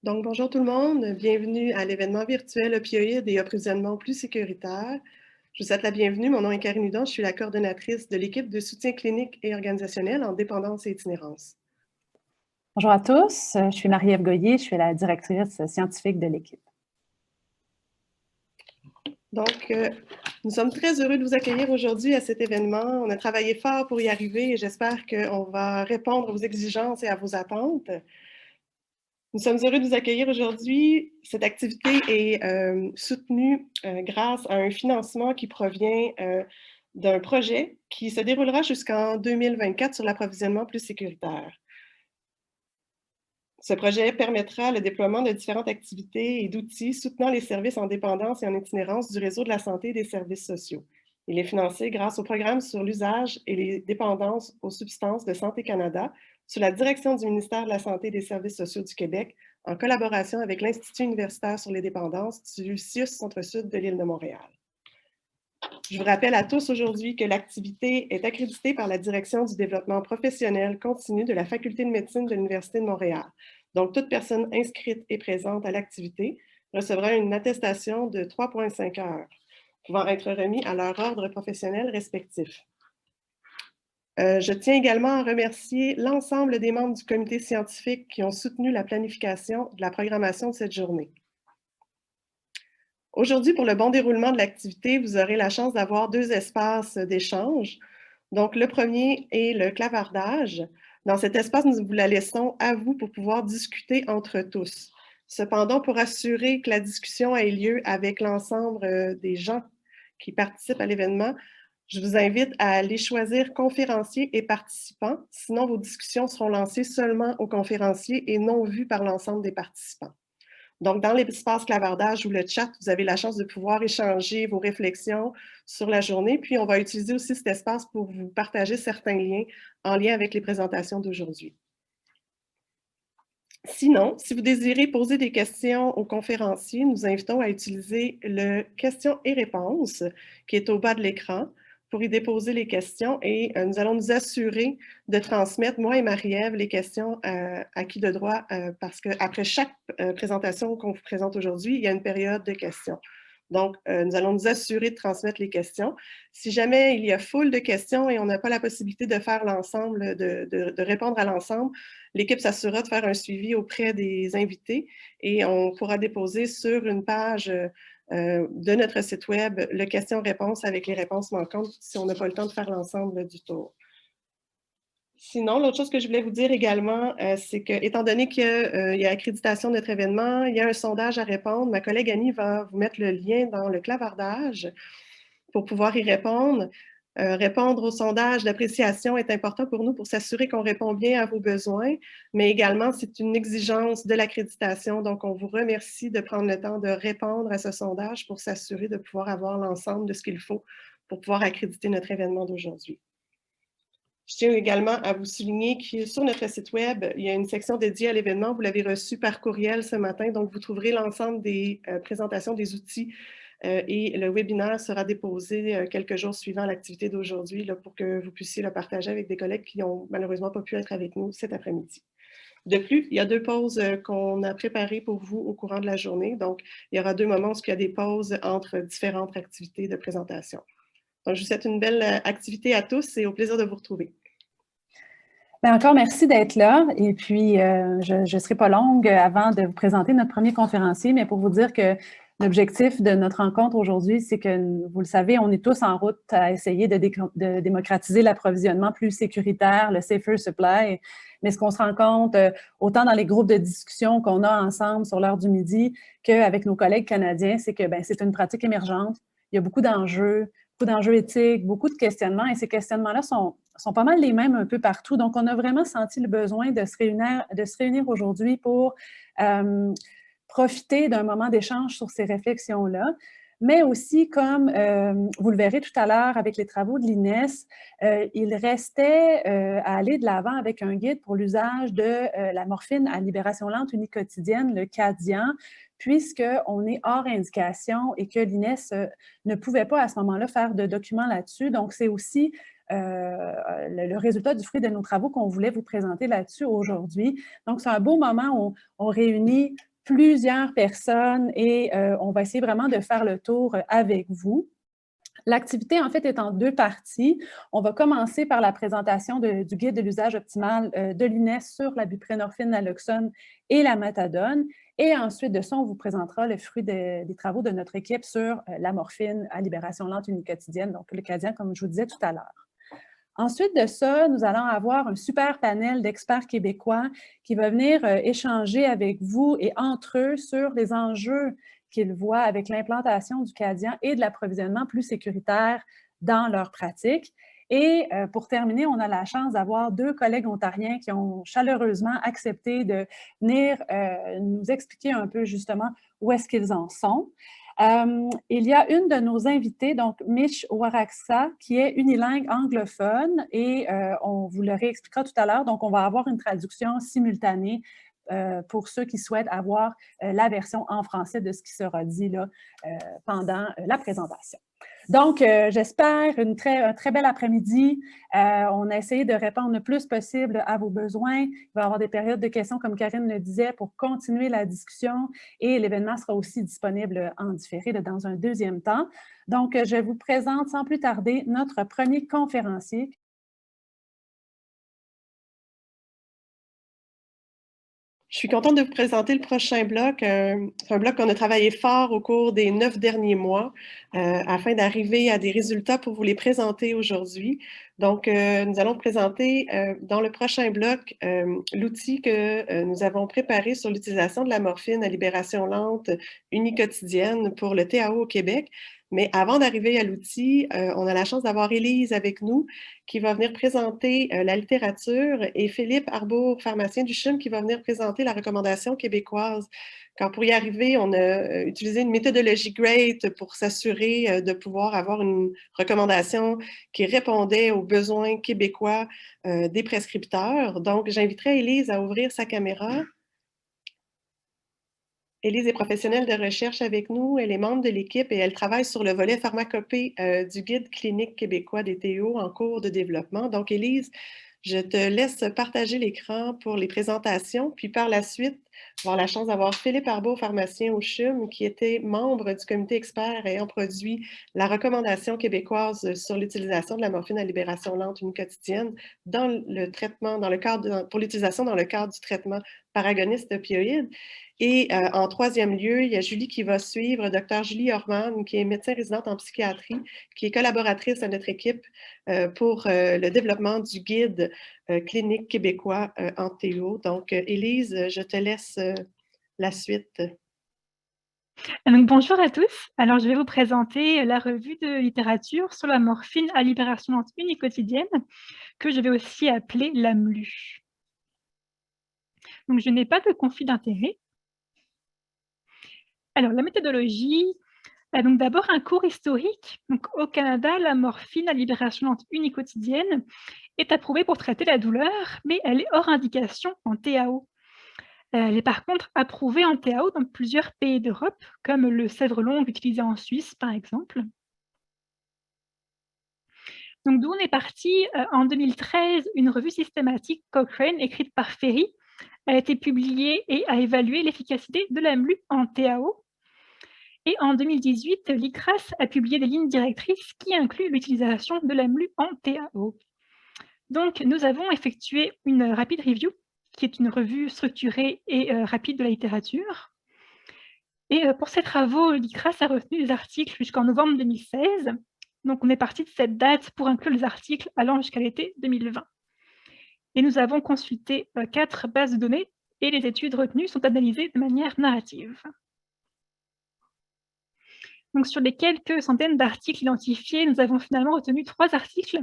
Donc, bonjour tout le monde, bienvenue à l'événement virtuel Opioïdes et approvisionnement plus sécuritaire. Je vous souhaite la bienvenue. Mon nom est Karine Hudon, je suis la coordonnatrice de l'équipe de soutien clinique et organisationnel en dépendance et itinérance. Bonjour à tous, je suis Marie-Ève Goyer, je suis la directrice scientifique de l'équipe. Donc, nous sommes très heureux de vous accueillir aujourd'hui à cet événement. On a travaillé fort pour y arriver et j'espère qu'on va répondre aux exigences et à vos attentes. Nous sommes heureux de vous accueillir aujourd'hui. Cette activité est soutenue grâce à un financement qui provient d'un projet qui se déroulera jusqu'en 2024 sur l'approvisionnement plus sécuritaire. Ce projet permettra le déploiement de différentes activités et d'outils soutenant les services en dépendance et en itinérance du réseau de la santé et des services sociaux. Il est financé grâce au programme sur l'usage et les dépendances aux substances de Santé Canada, sous la direction du ministère de la Santé et des Services sociaux du Québec, en collaboration avec l'Institut universitaire sur les dépendances du CIUS Centre-Sud de l'île de Montréal. Je vous rappelle à tous aujourd'hui que l'activité est accréditée par la Direction du développement professionnel continu de la Faculté de médecine de l'Université de Montréal. Donc, toute personne inscrite et présente à l'activité recevra une attestation de 3,5 heures, pouvant être remis à leur ordre professionnel respectif. Je tiens également à remercier l'ensemble des membres du comité scientifique qui ont soutenu la planification de la programmation de cette journée. Aujourd'hui, pour le bon déroulement de l'activité, vous aurez la chance d'avoir 2 espaces d'échange. Donc, le premier est le clavardage. Dans cet espace, nous vous la laissons à vous pour pouvoir discuter entre tous. Cependant, pour assurer que la discussion ait lieu avec l'ensemble des gens qui participent à l'événement, je vous invite à aller choisir conférenciers et participants. Sinon, vos discussions seront lancées seulement aux conférenciers et non vues par l'ensemble des participants. Donc, dans l'espace clavardage ou le chat, vous avez la chance de pouvoir échanger vos réflexions sur la journée. Puis, on va utiliser aussi cet espace pour vous partager certains liens en lien avec les présentations d'aujourd'hui. Sinon, si vous désirez poser des questions aux conférenciers, nous invitons à utiliser le questions et réponses qui est au bas de l'écran pour y déposer les questions et nous allons nous assurer de transmettre, moi et Marie-Ève, les questions à qui de droit parce qu'après chaque présentation qu'on vous présente aujourd'hui, il y a une période de questions. Donc, nous allons nous assurer de transmettre les questions. Si jamais il y a foule de questions et on n'a pas la possibilité de faire l'ensemble, de répondre à l'ensemble, l'équipe s'assurera de faire un suivi auprès des invités et on pourra déposer sur une page de notre site web le question-réponse avec les réponses manquantes si on n'a pas le temps de faire l'ensemble du tour. Sinon, l'autre chose que je voulais vous dire également, c'est que, étant donné qu'il y a accréditation de notre événement, il y a un sondage à répondre. Ma collègue Annie va vous mettre le lien dans le clavardage pour pouvoir y répondre. Répondre au sondage d'appréciation est important pour nous pour s'assurer qu'on répond bien à vos besoins, mais également, c'est une exigence de l'accréditation. Donc, on vous remercie de prendre le temps de répondre à ce sondage pour s'assurer de pouvoir avoir l'ensemble de ce qu'il faut pour pouvoir accréditer notre événement d'aujourd'hui. Je tiens également à vous souligner que sur notre site web, il y a une section dédiée à l'événement. Vous l'avez reçu par courriel ce matin, donc vous trouverez l'ensemble des présentations des outils et le webinaire sera déposé quelques jours suivant l'activité d'aujourd'hui pour que vous puissiez le partager avec des collègues qui n'ont malheureusement pas pu être avec nous cet après-midi. De plus, il y a 2 pauses qu'on a préparées pour vous au courant de la journée. Donc, il y aura 2 moments où il y a des pauses entre différentes activités de présentation. Donc, je vous souhaite une belle activité à tous et au plaisir de vous retrouver. Bien, encore merci d'être là. Et puis, je ne serai pas longue avant de vous présenter notre premier conférencier, mais pour vous dire que l'objectif de notre rencontre aujourd'hui, c'est que, vous le savez, on est tous en route à essayer de démocratiser l'approvisionnement plus sécuritaire, le safer supply. Mais ce qu'on se rend compte, autant dans les groupes de discussion qu'on a ensemble sur l'heure du midi qu'avec nos collègues canadiens, c'est que c'est une pratique émergente. Il y a beaucoup d'enjeux éthiques, beaucoup de questionnements, et ces questionnements-là sont pas mal les mêmes un peu partout. Donc, on a vraiment senti le besoin de se réunir aujourd'hui pour profiter d'un moment d'échange sur ces réflexions-là. Mais aussi, comme vous le verrez tout à l'heure avec les travaux de l'INES, il restait à aller de l'avant avec un guide pour l'usage de la morphine à libération lente uniquotidienne, le Cadian, puisqu'on est hors indication et que l'INES ne pouvait pas à ce moment-là faire de documents là-dessus. Donc, c'est aussi le résultat du fruit de nos travaux qu'on voulait vous présenter là-dessus aujourd'hui. Donc, c'est un beau moment où on réunit plusieurs personnes et on va essayer vraiment de faire le tour avec vous. L'activité, en fait, est en deux parties. On va commencer par la présentation du guide de l'usage optimal de l'INES sur la buprénorphine, naloxone et la méthadone. Et ensuite de ça, on vous présentera le fruit des travaux de notre équipe sur la morphine à libération lente uniquotidienne, donc le Cadien, comme je vous disais tout à l'heure. Ensuite de ça, nous allons avoir un super panel d'experts québécois qui va venir échanger avec vous et entre eux sur les enjeux qu'ils voient avec l'implantation du Cadien et de l'approvisionnement plus sécuritaire dans leur pratique. Et pour terminer, on a la chance d'avoir deux collègues ontariens qui ont chaleureusement accepté de venir nous expliquer un peu justement où est-ce qu'ils en sont. Il y a une de nos invitées, donc Mitch Waraksa, qui est unilingue anglophone et on vous le réexpliquera tout à l'heure. Donc, on va avoir une traduction simultanée pour ceux qui souhaitent avoir la version en français de ce qui sera dit là, pendant la présentation. Donc, j'espère un très bel après-midi. On a essayé de répondre le plus possible à vos besoins. Il va y avoir des périodes de questions, comme Karine le disait, pour continuer la discussion et l'événement sera aussi disponible en différé dans un deuxième temps. Donc, je vous présente sans plus tarder notre premier conférencier. Je suis contente de vous présenter le prochain bloc, un bloc qu'on a travaillé fort au cours des 9 derniers mois afin d'arriver à des résultats pour vous les présenter aujourd'hui. Donc, nous allons présenter dans le prochain bloc l'outil que nous avons préparé sur l'utilisation de la morphine à libération lente uniquotidienne pour le TAO au Québec. Mais avant d'arriver à l'outil, on a la chance d'avoir Élise avec nous qui va venir présenter la littérature et Philippe Arbour, pharmacien du CHUM, qui va venir présenter la recommandation québécoise. Quand pour y arriver, on a utilisé une méthodologie GREAT pour s'assurer de pouvoir avoir une recommandation qui répondait aux besoins québécois des prescripteurs. Donc, j'inviterai Élise à ouvrir sa caméra. Élise est professionnelle de recherche avec nous, elle est membre de l'équipe et elle travaille sur le volet pharmacopée du guide clinique québécois des TO en cours de développement. Donc, Élise, je te laisse partager l'écran pour les présentations, puis par la suite, avoir la chance d'avoir Philippe Arbault, pharmacien au CHUM, qui était membre du comité expert ayant produit la recommandation québécoise sur l'utilisation de la morphine à libération lente uniquotidienne dans le traitement, pour l'utilisation dans le cadre du traitement par agoniste opioïde. Et en troisième lieu, il y a Julie qui va suivre, Dr. Julie Orman, qui est médecin résidente en psychiatrie, qui est collaboratrice à notre équipe pour le développement du guide clinique québécois en TO. Donc, Élise, je te laisse la suite. Donc, bonjour à tous. Alors, je vais vous présenter la revue de littérature sur la morphine à libération lente uniquotidienne, que je vais aussi appeler l'AMLU. Donc, je n'ai pas de conflit d'intérêt. Alors, la méthodologie, donc d'abord un cours historique. Donc, au Canada, la morphine à libération lente uniquotidienne est approuvée pour traiter la douleur, mais elle est hors indication en TAO. Elle est par contre approuvée en TAO dans plusieurs pays d'Europe, comme le sèvre longue utilisé en Suisse, par exemple. Donc, d'où on est parti en 2013, une revue systématique Cochrane, écrite par Ferry, a été publiée et a évalué l'efficacité de l'AMLU en TAO. Et en 2018, l'ICRAS a publié des lignes directrices qui incluent l'utilisation de l'AMLU en TAO. Donc, nous avons effectué une rapid review, qui est une revue structurée et rapide de la littérature. Et pour ces travaux, l'ICRAS a retenu des articles jusqu'en novembre 2016. Donc, on est parti de cette date pour inclure les articles allant jusqu'à l'été 2020. Et nous avons consulté 4 bases de données et les études retenues sont analysées de manière narrative. Donc, sur les quelques centaines d'articles identifiés, nous avons finalement retenu 3 articles,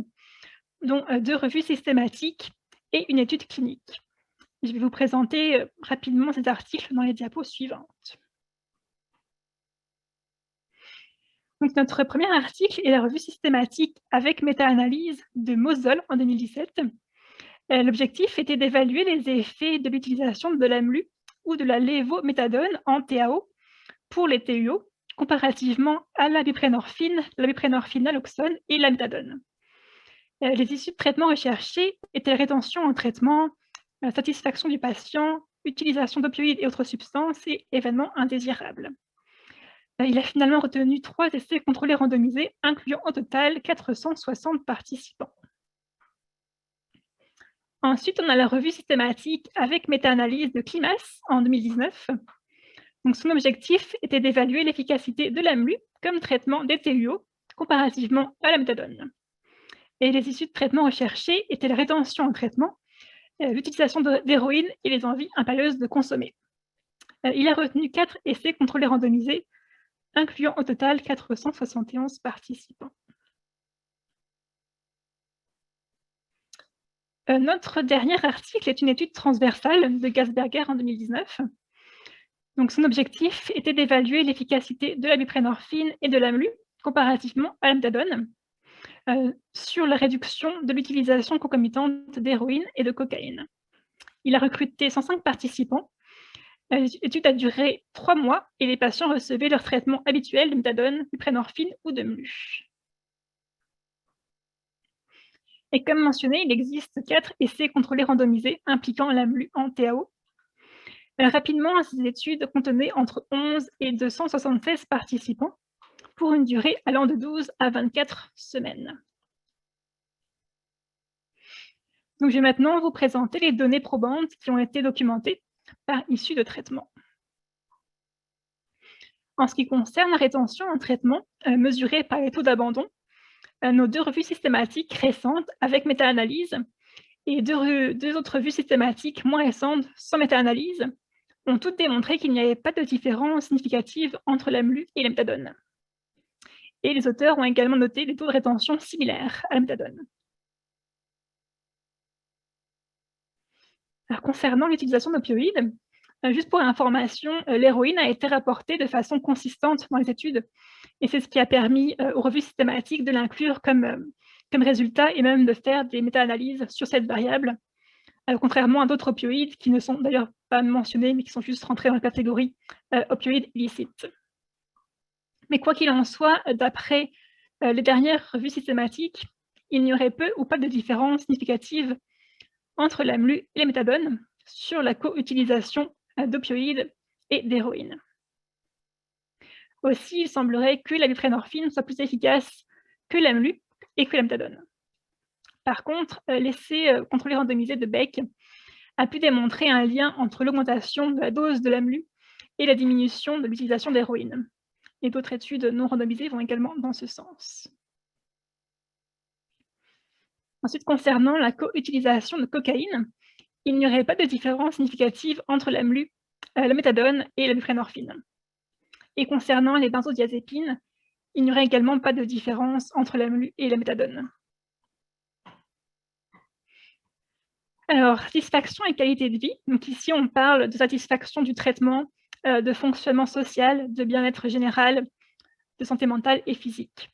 dont 2 revues systématiques et une étude clinique. Je vais vous présenter rapidement ces articles dans les diapos suivantes. Donc, notre premier article est la revue systématique avec méta-analyse de Mosol en 2017. L'objectif était d'évaluer les effets de l'utilisation de l'AMLU ou de la lévométhadone en TAO pour les TUO, comparativement à la buprénorphine naloxone et la méthadone. Les issues de traitement recherchées étaient rétention en traitement, satisfaction du patient utilisation d'opioïdes et autres substances et événements indésirables. Il a finalement retenu 3 essais contrôlés randomisés, incluant au total 460 participants. Ensuite, on a la revue systématique avec méta-analyse de CLIMAS en 2019. Donc, son objectif était d'évaluer l'efficacité de l'AMLU comme traitement des TUO comparativement à la méthadone. Et les issues de traitement recherchées étaient la rétention en traitement, l'utilisation d'héroïne et les envies impérieuses de consommer. Il a retenu 4 essais contrôlés randomisés, incluant au total 471 participants. Notre dernier article est une étude transversale de Gasberger en 2019. Donc, son objectif était d'évaluer l'efficacité de la buprenorphine et de l'AMLU comparativement à la méthadone sur la réduction de l'utilisation concomitante d'héroïne et de cocaïne. Il a recruté 105 participants. L'étude a duré 3 mois et les patients recevaient leur traitement habituel de méthadone, buprenorphine ou de MLU. Et comme mentionné, il existe 4 essais contrôlés randomisés impliquant l'AMLU en TAO. Rapidement, ces études contenaient entre 11 et 276 participants pour une durée allant de 12 à 24 semaines. Donc, je vais maintenant vous présenter les données probantes qui ont été documentées par issue de traitement. En ce qui concerne la rétention en traitement mesurée par les taux d'abandon, nos 2 revues systématiques récentes avec méta-analyse et 2 autres revues systématiques moins récentes sans méta-analyse ont toutes démontré qu'il n'y avait pas de différence significative entre l'AMLU et la méthadone. Et les auteurs ont également noté des taux de rétention similaires à la méthadone. Alors, concernant l'utilisation d'opioïdes, juste pour information, l'héroïne a été rapportée de façon consistante dans les études, et c'est ce qui a permis aux revues systématiques de l'inclure comme résultat et même de faire des méta-analyses sur cette variable, contrairement à d'autres opioïdes qui ne sont d'ailleurs pas mentionnés, mais qui sont juste rentrés dans la catégorie opioïdes illicites. Mais quoi qu'il en soit, d'après les dernières revues systématiques, il n'y aurait peu ou pas de différence significative entre l'AMLU et la méthadone sur la co-utilisation d'opioïdes et d'héroïne. Aussi, il semblerait que la buprenorphine soit plus efficace que l'AMLU et que la méthadone. Par contre, l'essai contrôlé randomisé de Beck a pu démontrer un lien entre l'augmentation de la dose de l'AMLU et la diminution de l'utilisation d'héroïne. Et d'autres études non randomisées vont également dans ce sens. Ensuite, concernant la co-utilisation de cocaïne, il n'y aurait pas de différence significative entre l'AMLU, la méthadone et la buprenorphine. Et concernant les benzodiazépines, il n'y aurait également pas de différence entre l'AMLU et la méthadone. Alors, satisfaction et qualité de vie. Donc ici, on parle de satisfaction du traitement, de fonctionnement social, de bien-être général, de santé mentale et physique.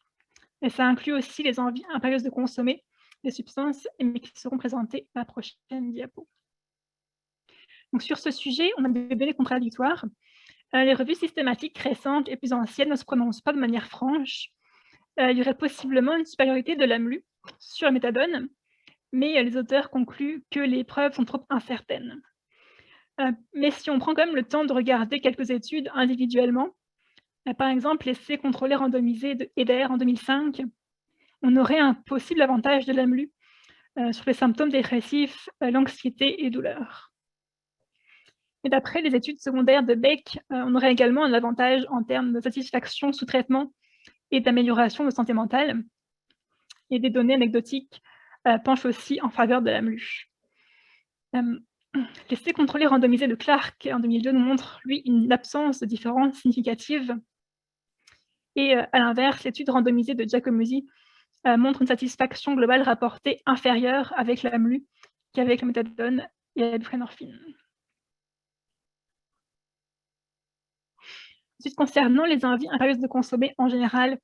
Et ça inclut aussi les envies impérieuses de consommer des substances, mais qui seront présentées à la prochaine diapo. Donc sur ce sujet, on a des données contradictoires. Les revues systématiques récentes et plus anciennes ne se prononcent pas de manière franche. Il y aurait possiblement une supériorité de l'AMLU sur la méthadone, mais les auteurs concluent que les preuves sont trop incertaines. Mais si on prend quand même le temps de regarder quelques études individuellement, par exemple l'essai contrôlé randomisé de Eder en 2005, on aurait un possible avantage de l'AMLU sur les symptômes dépressifs, l'anxiété et douleur. Et d'après les études secondaires de Beck, on aurait également un avantage en termes de satisfaction sous traitement et d'amélioration de santé mentale. Et des données anecdotiques penchent aussi en faveur de l'AMLU. L'essai contrôlé randomisé de Clark en 2002 nous montre, lui, une absence de différence significative. Et à l'inverse, l'étude randomisée de Giacomusi montre une satisfaction globale rapportée inférieure avec l'AMLU qu'avec la méthadone et la buprenorphine. Ensuite, concernant les envies impérieuses de consommer en général,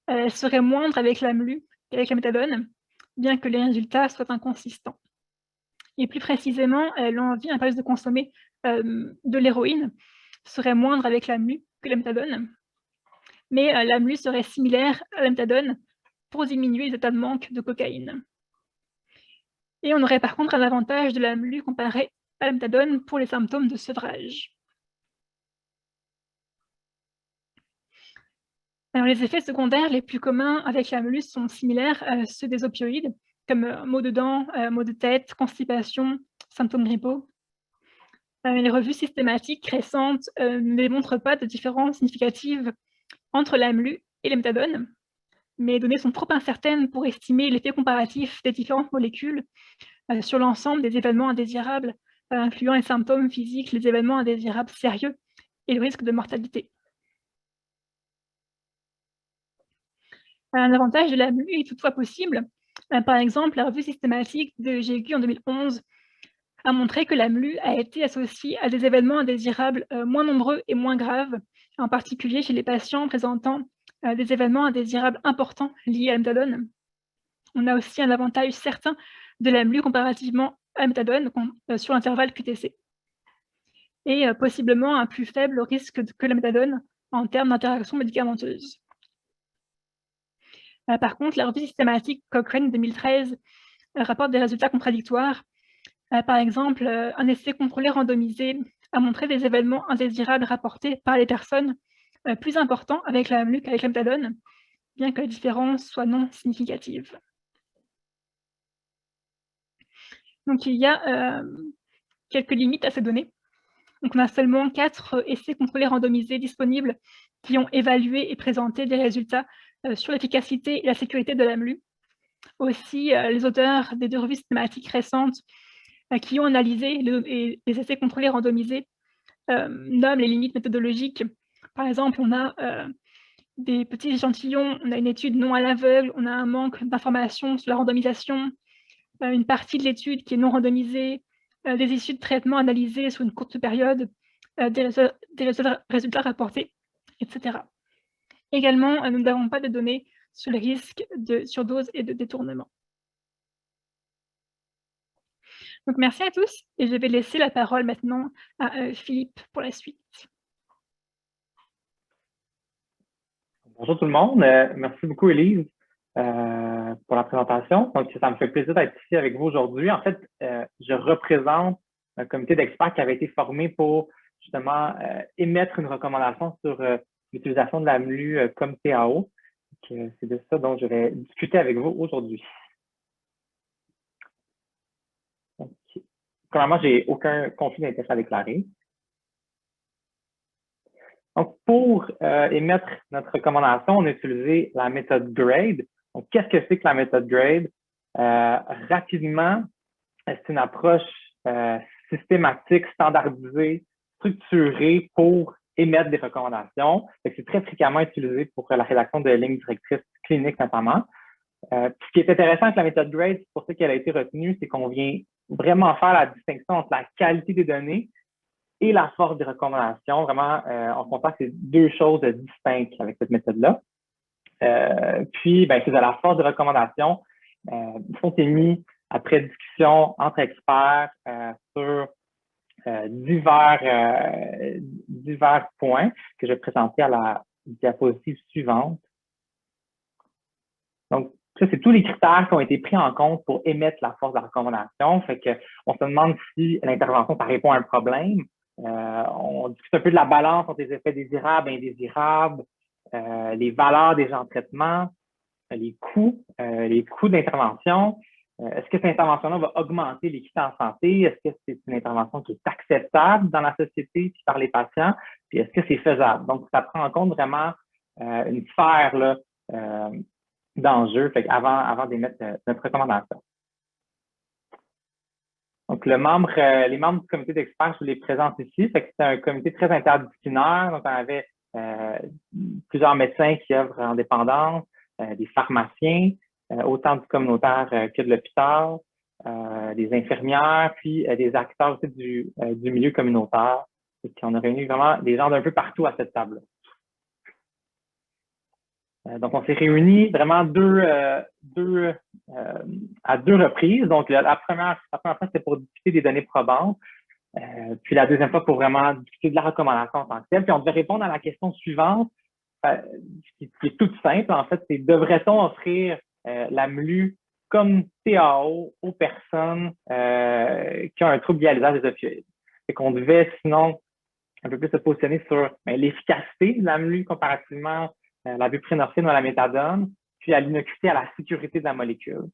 elles seraient moindres avec l'AMLU qu'avec la méthadone, bien que les résultats soient inconsistants. Et plus précisément, l'envie impérieuse de consommer de l'héroïne serait moindre avec l'AMLU que la méthadone, mais l'AMLU serait similaire à la méthadone pour diminuer les états de manque de cocaïne. Et on aurait par contre un avantage de l'AMLU comparé à la méthadone pour les symptômes de sevrage. Alors, les effets secondaires les plus communs avec l'AMLU sont similaires à ceux des opioïdes, comme maux de dents, maux de tête, constipation, symptômes grippaux. Les revues systématiques récentes ne démontrent pas de différence significative entre l'AMLU et la méthadone, mais les données sont trop incertaines pour estimer l'effet comparatif des différentes molécules sur l'ensemble des événements indésirables, incluant les symptômes physiques, les événements indésirables sérieux et le risque de mortalité. Un avantage de l'AMLU est toutefois possible. Par exemple, la revue systématique de GQ en 2011 a montré que l'AMLU a été associé à des événements indésirables moins nombreux et moins graves, en particulier chez les patients présentant des événements indésirables importants liés à la méthadone. On a aussi un avantage certain de l'AMLU comparativement à la méthadone sur l'intervalle QTC. Et possiblement un plus faible risque que la méthadone en termes d'interaction médicamenteuse. Par contre, la revue systématique Cochrane 2013 rapporte des résultats contradictoires. Par exemple, un essai contrôlé randomisé a montré des événements indésirables rapportés par les personnes plus importants avec la AMLU qu'avec la méthadone, bien que la différence soit non significative. Donc il y a quelques limites à ces données. Donc on a seulement 4 essais contrôlés randomisés disponibles qui ont évalué et présenté des résultats sur l'efficacité et la sécurité de l'AMLU. Aussi, les auteurs des 2 revues systématiques récentes qui ont analysé les essais contrôlés randomisés nomment les limites méthodologiques. Par exemple, on a des petits échantillons, on a une étude non à l'aveugle, on a un manque d'informations sur la randomisation, une partie de l'étude qui est non randomisée, des issues de traitement analysées sur une courte période, des résultats rapportés, etc. Également, nous n'avons pas de données sur les risques de surdose et de détournement. Donc merci à tous et je vais laisser la parole maintenant à Philippe pour la suite. Bonjour tout le monde. Merci beaucoup, Élise, pour la présentation. Donc, ça me fait plaisir d'être ici avec vous aujourd'hui. En fait, je représente un comité d'experts qui avait été formé pour justement émettre une recommandation sur l'utilisation de l'AMLU comme TAO. C'est de ça dont je vais discuter avec vous aujourd'hui. Premièrement, j'ai aucun conflit d'intérêt à déclarer. Donc, pour émettre notre recommandation, on a utilisé la méthode GRADE. Donc, qu'est-ce que c'est que la méthode GRADE? Rapidement, c'est une approche systématique, standardisée, structurée pour émettre des recommandations. C'est très fréquemment utilisé pour la rédaction de lignes directrices cliniques notamment. Ce qui est intéressant avec la méthode GRADE, c'est pour ça qu'elle a été retenue, c'est qu'on vient vraiment faire la distinction entre la qualité des données et la force des recommandations. Vraiment, on constate que c'est 2 choses distinctes avec cette méthode-là. Puis, c'est de la force des recommandations. Ils sont émis après discussion entre experts sur divers points que je vais présenter à la diapositive suivante. Donc, ça, c'est tous les critères qui ont été pris en compte pour émettre la force de la recommandation. Fait qu'on se demande si l'intervention, ça répond à un problème. On discute un peu de la balance entre les effets désirables et indésirables, les valeurs des gens en traitement, les coûts d'intervention. Est-ce que cette intervention-là va augmenter l'équité en santé? Est-ce que c'est une intervention qui est acceptable dans la société puis par les patients? Puis est-ce que c'est faisable? Donc, ça prend en compte vraiment une sphère là, d'enjeux avant d'émettre notre recommandation. Donc, les membres du comité d'experts, je les présente ici. C'est un comité très interdisciplinaire. Donc, on avait plusieurs médecins qui œuvrent en dépendance, des pharmaciens, autant du communautaire que de l'hôpital, des infirmières, puis des acteurs aussi du milieu communautaire. Et puis, on a réuni vraiment des gens d'un peu partout à cette table-là. Donc, on s'est réunis vraiment à deux reprises. Donc, la première fois, c'était pour discuter des données probantes. Puis la deuxième fois, pour vraiment discuter de la recommandation en tant que telle. Puis on devait répondre à la question suivante, qui est toute simple, en fait, c'est devrait-on offrir l'AMLU comme TAO aux personnes qui ont un trouble lié à l'usage des opioïdes. Et qu'on devait sinon un peu plus se positionner sur l'efficacité de l'AMLU comparativement à la buprenorphine ou à la méthadone, puis à l'innocuité, à la sécurité de la molécule.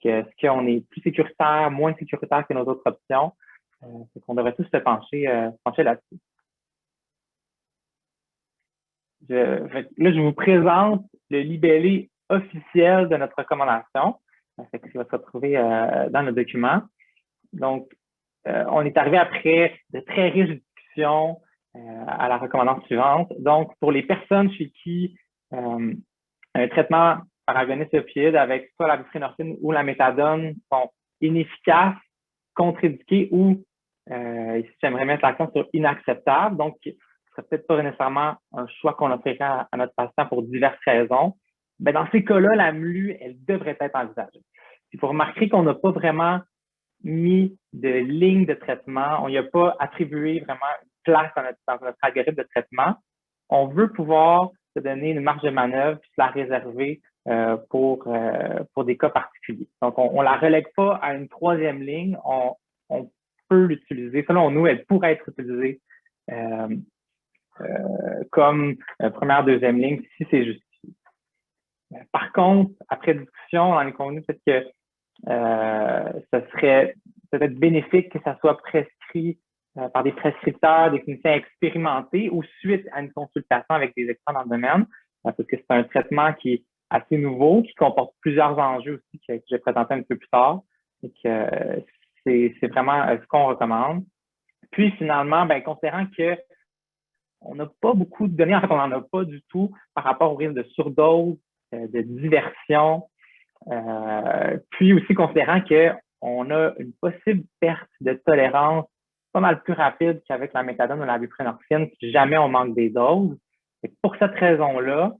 Est-ce qu'on est plus sécuritaire, moins sécuritaire que nos autres options? C'est qu'on devrait tous se pencher là-dessus. Je vous présente le libellé officiel de notre recommandation, qui va se retrouver dans le document. Donc, on est arrivé après de très riches discussions à la recommandation suivante. Donc, pour les personnes chez qui un traitement par agoniste opioïde avec soit la buprenorphine ou la méthadone sont inefficaces, contre-indiqués ou, ici, j'aimerais mettre l'accent sur inacceptables. Donc, ce serait peut-être pas nécessairement un choix qu'on offrirait à notre patient pour diverses raisons. Mais dans ces cas-là, la MLU, elle devrait être envisagée. Il faut remarquer qu'on n'a pas vraiment mis de ligne de traitement. On n'y a pas attribué vraiment une place dans notre algorithme de traitement. On veut pouvoir se donner une marge de manœuvre puis se la réserver pour des cas particuliers. Donc, on ne la relègue pas à une troisième ligne. On peut l'utiliser. Selon nous, elle pourrait être utilisée comme première, deuxième ligne si c'est justifié. Par contre, après discussion, on en est convenu peut-être que ce serait peut-être bénéfique que ça soit prescrit par des prescripteurs, des cliniciens expérimentés ou suite à une consultation avec des experts dans le domaine, parce que c'est un traitement qui est assez nouveau, qui comporte plusieurs enjeux aussi que je vais présenter un peu plus tard et que c'est vraiment ce qu'on recommande. Puis finalement, considérant que on n'a pas beaucoup de données, en fait, on n'en a pas du tout par rapport au risque de surdose, de diversion, puis aussi considérant qu'on a une possible perte de tolérance pas mal plus rapide qu'avec la méthadone ou la buprenorphine si jamais on manque des doses. Et pour cette raison-là,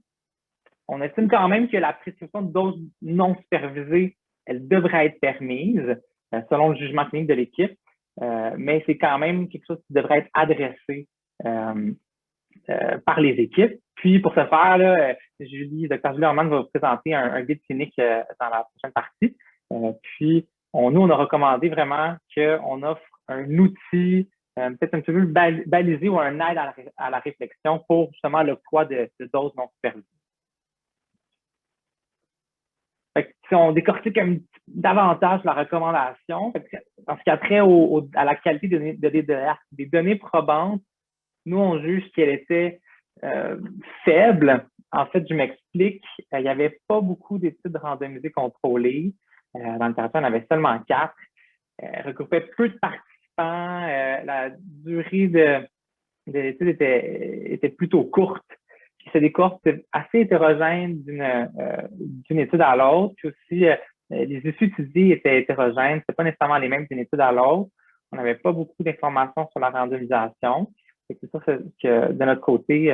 on estime quand même que la prescription de doses non supervisées, elle devrait être permise selon le jugement clinique de l'équipe, mais c'est quand même quelque chose qui devrait être adressé par les équipes. Puis, pour ce faire, là, Dr. Julie Herman va vous présenter un guide clinique dans la prochaine partie. Puis, nous, on a recommandé vraiment qu'on offre un outil peut-être un petit peu balisé ou un aide à la réflexion pour justement l'octroi de doses non supervisées. Si on décortique davantage la recommandation, en ce qui a trait à la qualité des données probantes, nous, on juge qu'elle était faible. En fait, je m'explique. Il n'y avait pas beaucoup d'études randomisées contrôlées. Dans le littérature, il y en avait seulement 4. Regroupait peu de participants. La durée de l'étude était plutôt courte. Puis c'est des cohortes assez hétérogènes d'une étude à l'autre. Puis aussi, les issues étudiées étaient hétérogènes. Ce pas nécessairement les mêmes d'une étude à l'autre. On n'avait pas beaucoup d'informations sur la randomisation. C'est sûr que de notre côté,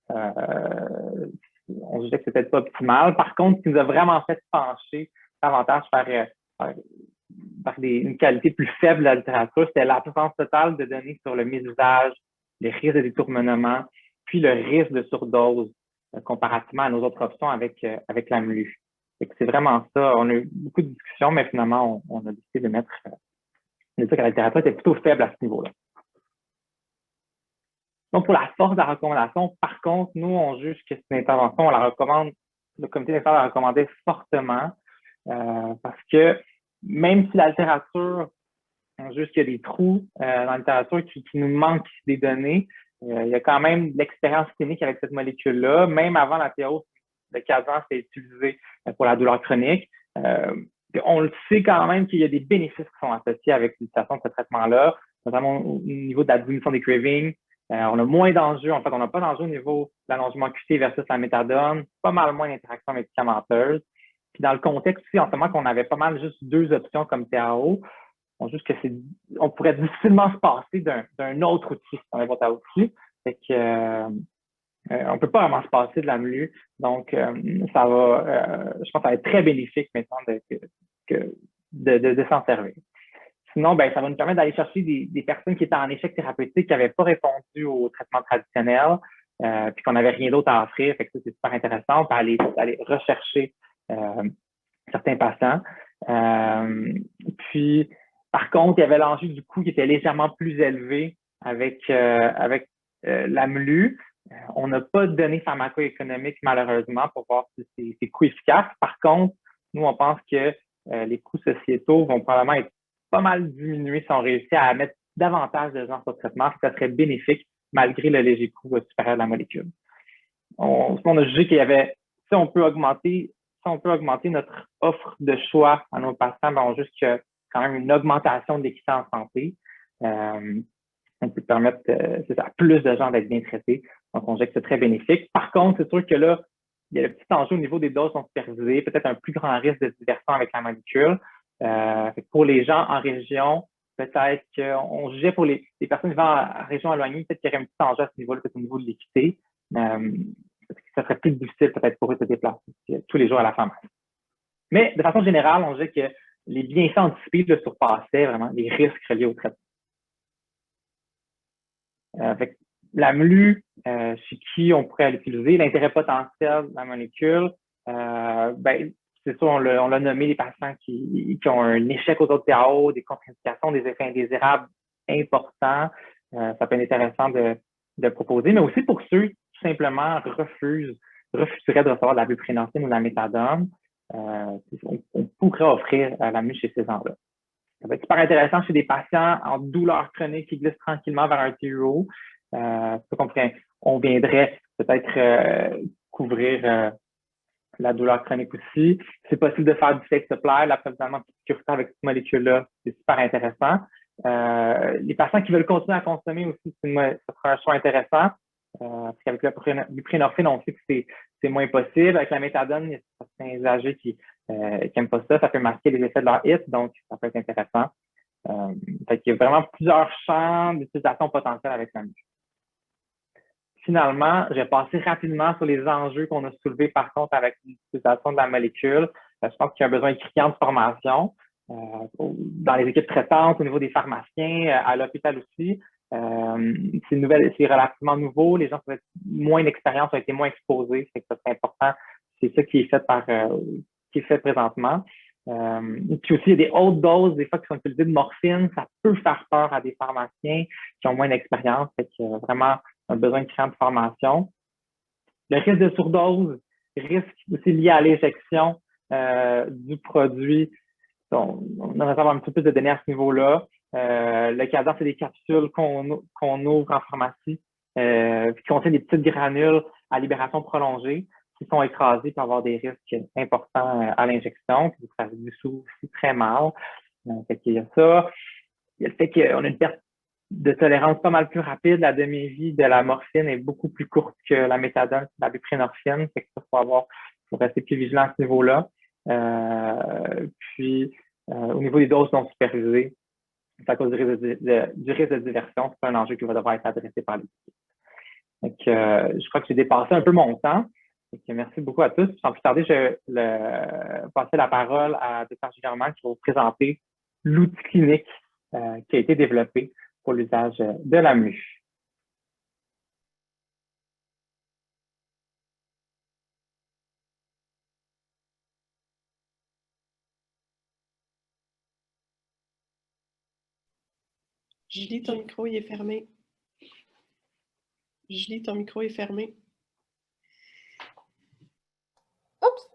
on jugeait que c'était pas optimal. Par contre, ce qui nous a vraiment fait pencher davantage vers une qualité plus faible de la littérature, c'était l'absence totale de données sur le mésusage, les risques de détournement, puis le risque de surdose comparativement à nos autres options avec l'AMLU. C'est vraiment ça. On a eu beaucoup de discussions, mais finalement, on a décidé de dire que la littérature était plutôt faible à ce niveau-là. Donc, pour la force de la recommandation, par contre, nous, on juge que c'est une intervention, on la recommande, le comité d'experts la recommandait fortement parce que même si la littérature, on juge qu'il y a des trous dans la littérature qui nous manquent des données, il y a quand même de l'expérience clinique avec cette molécule-là. Même avant la TAO, le cadran, c'est utilisé pour la douleur chronique. On le sait quand même qu'il y a des bénéfices qui sont associés avec l'utilisation de ce traitement-là, notamment au niveau de la diminution des cravings. On a moins d'enjeux. En fait, on n'a pas d'enjeux au niveau de l'allongement QT versus la méthadone, pas mal moins d'interactions médicamenteuses. Puis dans le contexte aussi, en ce moment qu'on avait pas mal juste 2 options comme TAO, on juge que on pourrait difficilement se passer d'un autre outil, un autre outil. Fait que on peut pas vraiment se passer de l'AMLU. Donc, ça va, je pense que ça va être très bénéfique maintenant de s'en servir. Sinon, ça va nous permettre d'aller chercher des personnes qui étaient en échec thérapeutique, qui n'avaient pas répondu au traitement traditionnel, puis qu'on n'avait rien d'autre à offrir. Fait que ça, c'est super intéressant. On peut aller rechercher certains patients. Puis, par contre, il y avait l'enjeu du coût qui était légèrement plus élevé avec l'AMLU. On n'a pas de données pharmacoéconomiques, malheureusement, pour voir si c'est coût efficace. Par contre, nous, on pense que les coûts sociétaux vont probablement être pas mal diminués si on réussit à mettre davantage de gens sur le traitement. Ça serait bénéfique malgré le léger coût supérieur de la molécule. On a jugé qu'il y avait, si on peut augmenter notre offre de choix à nos patients, ben on juge qu'il y a quand même une augmentation de l'équité en santé. On peut permettre à plus de gens d'être bien traités. Donc, on dirait que c'est très bénéfique. Par contre, c'est sûr que là, il y a le petit enjeu au niveau des doses non supervisées, peut-être un plus grand risque de diversion avec la molécule. Pour les gens en région, peut-être qu'on jugeait pour les personnes vivant en région éloignée, peut-être qu'il y aurait un petit enjeu à ce niveau-là, peut-être au niveau de l'équité. Ça serait plus difficile peut-être pour eux de se déplacer tous les jours à la pharmacie. Mais de façon générale, on dirait que les bienfaits anticipés surpassaient vraiment les risques reliés au traitement. Avec l'AMLU, chez qui on pourrait l'utiliser, l'intérêt potentiel de la molécule, c'est sûr, on l'a nommé les patients qui ont un échec aux autres TAO, des contre-indications, des effets indésirables importants. Ça peut être intéressant de proposer, mais aussi pour ceux qui tout simplement refuseraient de recevoir de la buprenorphine ou de la méthadone, on pourrait offrir l'AMLU chez ces gens-là. Ça va être super intéressant chez des patients en douleur chronique qui glissent tranquillement vers un TUO. On viendrait peut-être couvrir la douleur chronique aussi. C'est possible de faire du safe supply, l'approvisionnement sécuritaire avec cette molécule-là, c'est super intéressant. Les patients qui veulent continuer à consommer aussi, ça sera un choix intéressant. Parce qu'avec la buprenorphine, on sait que c'est moins possible. Avec la méthadone, il y a certains âgés qui n'aiment pas ça. Ça peut masquer les effets de leur HIT, donc ça peut être intéressant. Il y a vraiment plusieurs champs d'utilisation potentielle avec la musique. Finalement, je vais passer rapidement sur les enjeux qu'on a soulevés par contre avec l'utilisation de la molécule. Je pense qu'il y a un besoin criant de formation dans les équipes traitantes, au niveau des pharmaciens, à l'hôpital aussi. C'est relativement nouveau. Les gens qui ont moins d'expérience ont été moins exposés. C'est important. C'est ça qui est fait présentement. Puis aussi, il y a des hautes doses, des fois, qui sont utilisées de morphine. Ça peut faire peur à des pharmaciens qui ont moins d'expérience. Fait qu'il y a vraiment un besoin de formation. Le risque de surdose, risque aussi lié à l'injection du produit. On aimerait savoir un petit peu plus de données à ce niveau-là. Le cadavre, c'est des capsules qu'on ouvre en pharmacie qui contiennent des petites granules à libération prolongée qui sont écrasées pour avoir des risques importants à l'injection. Puis ça se dissout aussi très mal. Il y a ça. Il y a le fait qu'on a une perte de tolérance pas mal plus rapide. La demi-vie de la morphine est beaucoup plus courte que la méthadone, la buprenorphine. Fait que ça, faut rester plus vigilant à ce niveau-là. Puis, au niveau des doses non supervisées, c'est à cause du risque de diversion. C'est un enjeu qui va devoir être adressé par l'équipe. Donc, je crois que j'ai dépassé un peu mon temps. Donc, merci beaucoup à tous. Sans plus tarder, je vais passer la parole à Dr. Gilles qui va vous présenter l'outil clinique qui a été développé pour l'usage de l'AMLU. Julie, ton micro il est fermé. Julie, ton micro est fermé. Oups!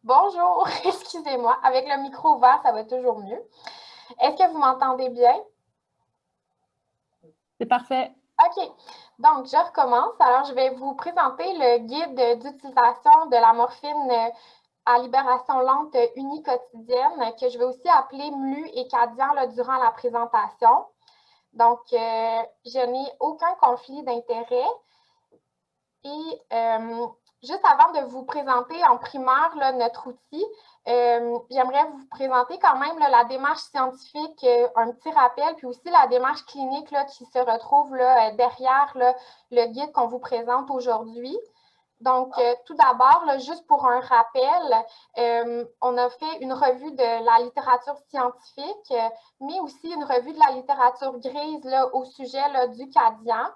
Bonjour! Excusez-moi. Avec le micro ouvert, ça va toujours mieux. Est-ce que vous m'entendez bien? C'est parfait. OK. Donc, je recommence. Alors, je vais vous présenter le guide d'utilisation de la morphine à libération lente uniquotidienne, que je vais aussi appeler MLU et Cadian durant la présentation. Donc, je n'ai aucun conflit d'intérêt. Et juste avant de vous présenter en primaire notre outil, j'aimerais vous présenter quand même la démarche scientifique, un petit rappel, puis aussi la démarche clinique qui se retrouve derrière le guide qu'on vous présente aujourd'hui. Donc, tout d'abord, juste pour un rappel, on a fait une revue de la littérature scientifique, mais aussi une revue de la littérature grise au sujet du Cadian.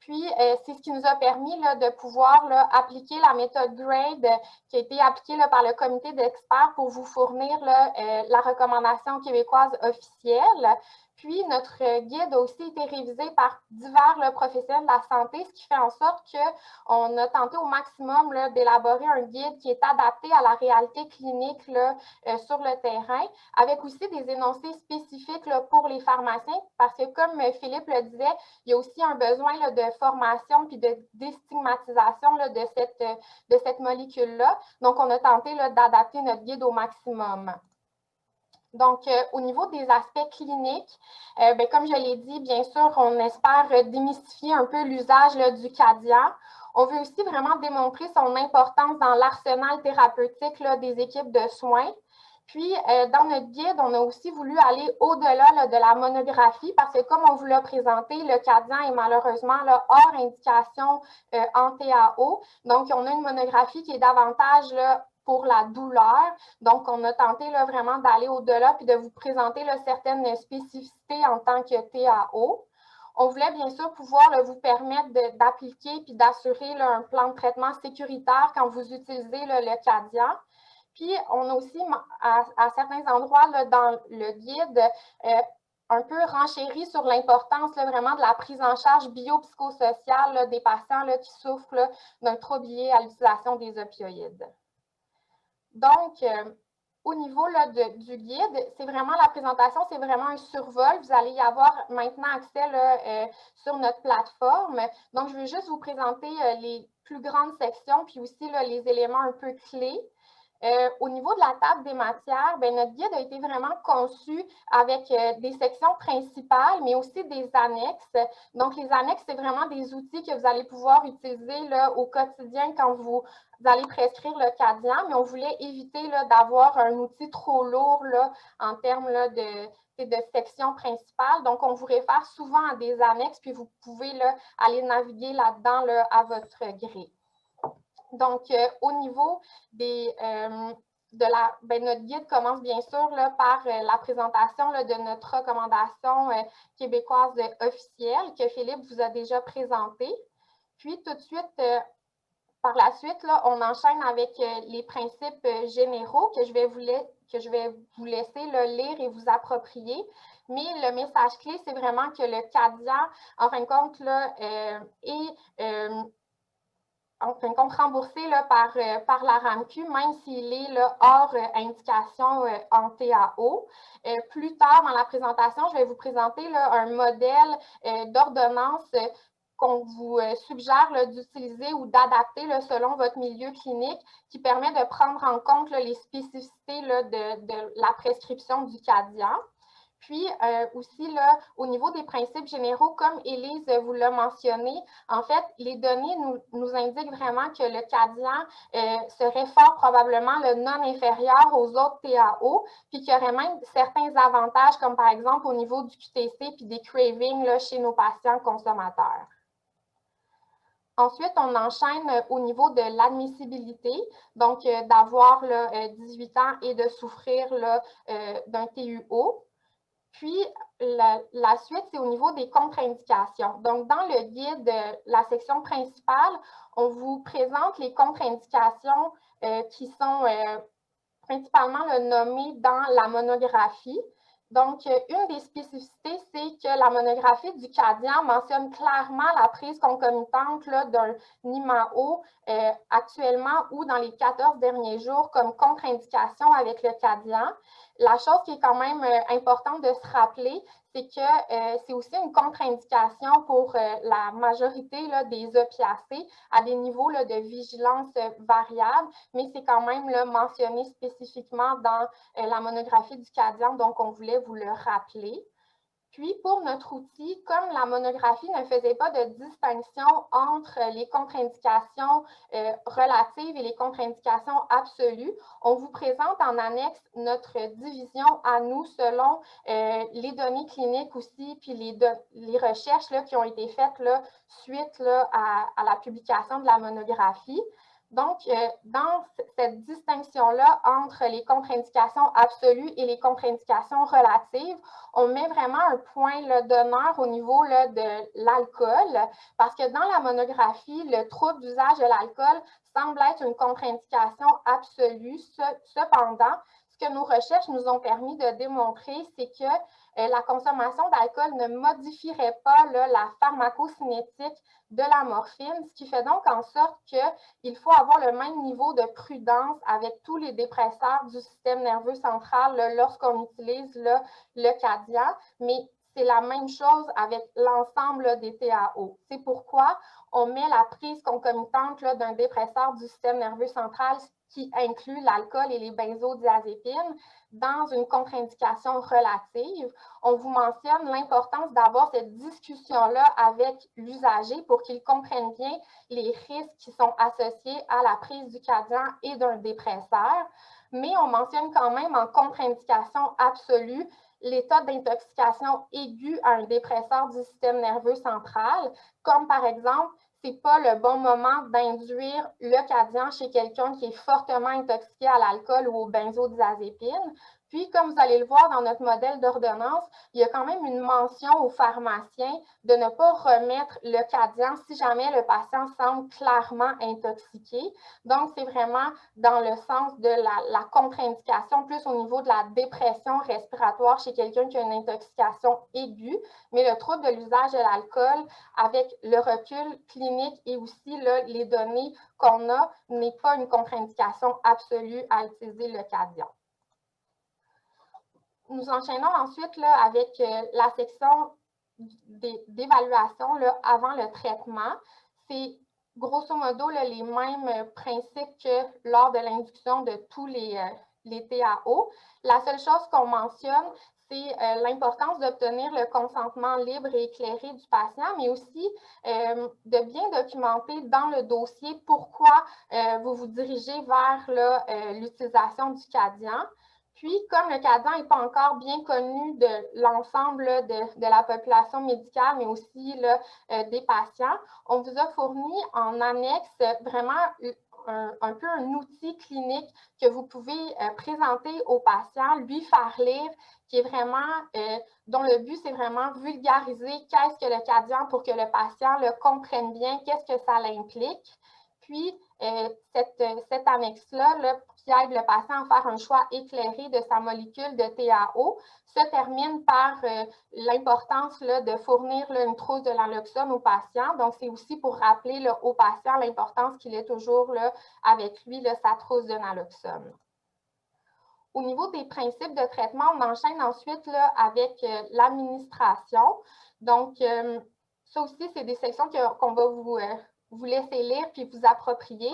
Puis, c'est ce qui nous a permis là, de pouvoir là, appliquer la méthode GRADE qui a été appliquée là, par le comité d'experts pour vous fournir là, la recommandation québécoise officielle. Puis, notre guide a aussi été révisé par divers là, professionnels de la santé, ce qui fait en sorte qu'on a tenté au maximum d'élaborer un guide qui est adapté à la réalité clinique là, sur le terrain, avec aussi des énoncés spécifiques là, pour les pharmaciens, parce que comme Philippe le disait, il y a aussi un besoin là, de formation puis de déstigmatisation là, de cette molécule-là. Donc, on a tenté d'adapter notre guide au maximum. Donc, au niveau des aspects cliniques, comme je l'ai dit, bien sûr, on espère démystifier un peu l'usage du Cadian. On veut aussi vraiment démontrer son importance dans l'arsenal thérapeutique là, des équipes de soins. Puis, dans notre guide, on a aussi voulu aller au-delà de la monographie parce que, comme on vous l'a présenté, le Cadian est malheureusement là, hors indication en TAO. Donc, on a une monographie qui est davantage là, pour la douleur. Donc, on a tenté là, vraiment d'aller au-delà puis de vous présenter là, certaines spécificités en tant que TAO. On voulait bien sûr pouvoir là, vous permettre d'appliquer puis d'assurer un plan de traitement sécuritaire quand vous utilisez là, le Cadian. Puis, on a aussi, à certains endroits là, dans le guide, un peu renchéri sur l'importance vraiment de la prise en charge biopsychosociale là, des patients là, qui souffrent d'un trouble lié à l'utilisation des opioïdes. Donc, au niveau là, du guide, c'est vraiment la présentation, c'est vraiment un survol. Vous allez y avoir maintenant accès là, sur notre plateforme. Donc, je vais juste vous présenter les plus grandes sections, puis aussi là, les éléments un peu clés. Au niveau de la table des matières, notre guide a été vraiment conçu avec des sections principales, mais aussi des annexes. Donc, les annexes, c'est vraiment des outils que vous allez pouvoir utiliser là, au quotidien quand vous allez prescrire le Cadian, mais on voulait éviter d'avoir un outil trop lourd là, en termes là, de sections principales. Donc, on vous réfère souvent à des annexes, puis vous pouvez là, aller naviguer là-dedans là, à votre gré. Donc, au niveau notre guide commence bien sûr là, par la présentation là, de notre recommandation québécoise officielle que Philippe vous a déjà présentée. Puis, tout de suite, par la suite, là, on enchaîne avec les principes généraux que je vais vous laisser là, lire et vous approprier. Mais le message clé, c'est vraiment que le Cadian, en fin de compte, là, est en fin de compte, remboursé là, par la RAMQ, même s'il est là, hors indication en TAO. Plus tard dans la présentation, je vais vous présenter là, un modèle d'ordonnance qu'on vous suggère d'utiliser ou d'adapter selon votre milieu clinique qui permet de prendre en compte là, les spécificités là, de la prescription du Cadian. Puis aussi, là, au niveau des principes généraux, comme Élise vous l'a mentionné, en fait, les données nous indiquent vraiment que le Cadian serait fort probablement le non inférieur aux autres TAO, puis qu'il y aurait même certains avantages, comme par exemple au niveau du QTC puis des cravings là, chez nos patients consommateurs. Ensuite, on enchaîne au niveau de l'admissibilité, donc d'avoir 18 ans et de souffrir d'un TUO. Puis, la suite, c'est au niveau des contre-indications. Donc, dans le guide, la section principale, on vous présente les contre-indications qui sont principalement nommées dans la monographie. Donc, une des spécificités, c'est que la monographie du Cadian mentionne clairement la prise concomitante d'un IMAO actuellement ou dans les 14 derniers jours comme contre-indication avec le Cadian. La chose qui est quand même importante de se rappeler, c'est que c'est aussi une contre-indication pour la majorité là, des opiacés à des niveaux là, de vigilance variables, mais c'est quand même là, mentionné spécifiquement dans la monographie du Cadian, donc on voulait vous le rappeler. Puis, pour notre outil, comme la monographie ne faisait pas de distinction entre les contre-indications relatives et les contre-indications absolues, on vous présente en annexe notre division à nous selon les données cliniques aussi, puis les recherches là, qui ont été faites là, suite là, à la publication de la monographie. Donc, dans cette distinction-là entre les contre-indications absolues et les contre-indications relatives, on met vraiment un point d'honneur au niveau là, de l'alcool, parce que dans la monographie, le trouble d'usage de l'alcool semble être une contre-indication absolue. Cependant, ce que nos recherches nous ont permis de démontrer, c'est que la consommation d'alcool ne modifierait pas là, la pharmacocinétique de la morphine, ce qui fait donc en sorte qu'il faut avoir le même niveau de prudence avec tous les dépresseurs du système nerveux central lorsqu'on utilise le Cadian, mais c'est la même chose avec l'ensemble des TAO. C'est pourquoi on met la prise concomitante d'un dépresseur du système nerveux central qui inclut l'alcool et les benzodiazépines dans une contre-indication relative. On vous mentionne l'importance d'avoir cette discussion-là avec l'usager pour qu'il comprenne bien les risques qui sont associés à la prise du Cadian et d'un dépresseur, mais on mentionne quand même en contre-indication absolue l'état d'intoxication aiguë à un dépresseur du système nerveux central, comme par exemple, ce n'est pas le bon moment d'induire le Cadian chez quelqu'un qui est fortement intoxiqué à l'alcool ou aux benzodiazépines. Puis, comme vous allez le voir dans notre modèle d'ordonnance, il y a quand même une mention aux pharmaciens de ne pas remettre le Cadian si jamais le patient semble clairement intoxiqué. Donc, c'est vraiment dans le sens de la contre-indication, plus au niveau de la dépression respiratoire chez quelqu'un qui a une intoxication aiguë, mais le trouble de l'usage de l'alcool, avec le recul clinique et aussi là, les données qu'on a, n'est pas une contre-indication absolue à utiliser le Cadian. Nous enchaînons ensuite là, avec la section d'évaluation avant le traitement. C'est grosso modo là, les mêmes principes que lors de l'induction de tous les TAO. La seule chose qu'on mentionne, c'est l'importance d'obtenir le consentement libre et éclairé du patient, mais aussi de bien documenter dans le dossier pourquoi vous vous dirigez vers l'utilisation du Cadian. Puis, comme le Cadian n'est pas encore bien connu de l'ensemble de la population médicale, mais aussi là, des patients, on vous a fourni en annexe vraiment un peu un outil clinique que vous pouvez présenter au patient, lui faire lire, qui est vraiment, dont le but, c'est vraiment vulgariser qu'est-ce que le Cadian pour que le patient le comprenne bien, qu'est-ce que ça l'implique. Puis, cette annexe-là, qui aide le patient à faire un choix éclairé de sa molécule de TAO, se termine par l'importance de fournir une trousse de naloxone au patient. Donc, c'est aussi pour rappeler au patient l'importance qu'il ait toujours avec lui sa trousse de naloxone. Au niveau des principes de traitement, on enchaîne ensuite avec l'administration. Donc, ça aussi, c'est des sections qu'on va vous laisser lire puis vous approprier.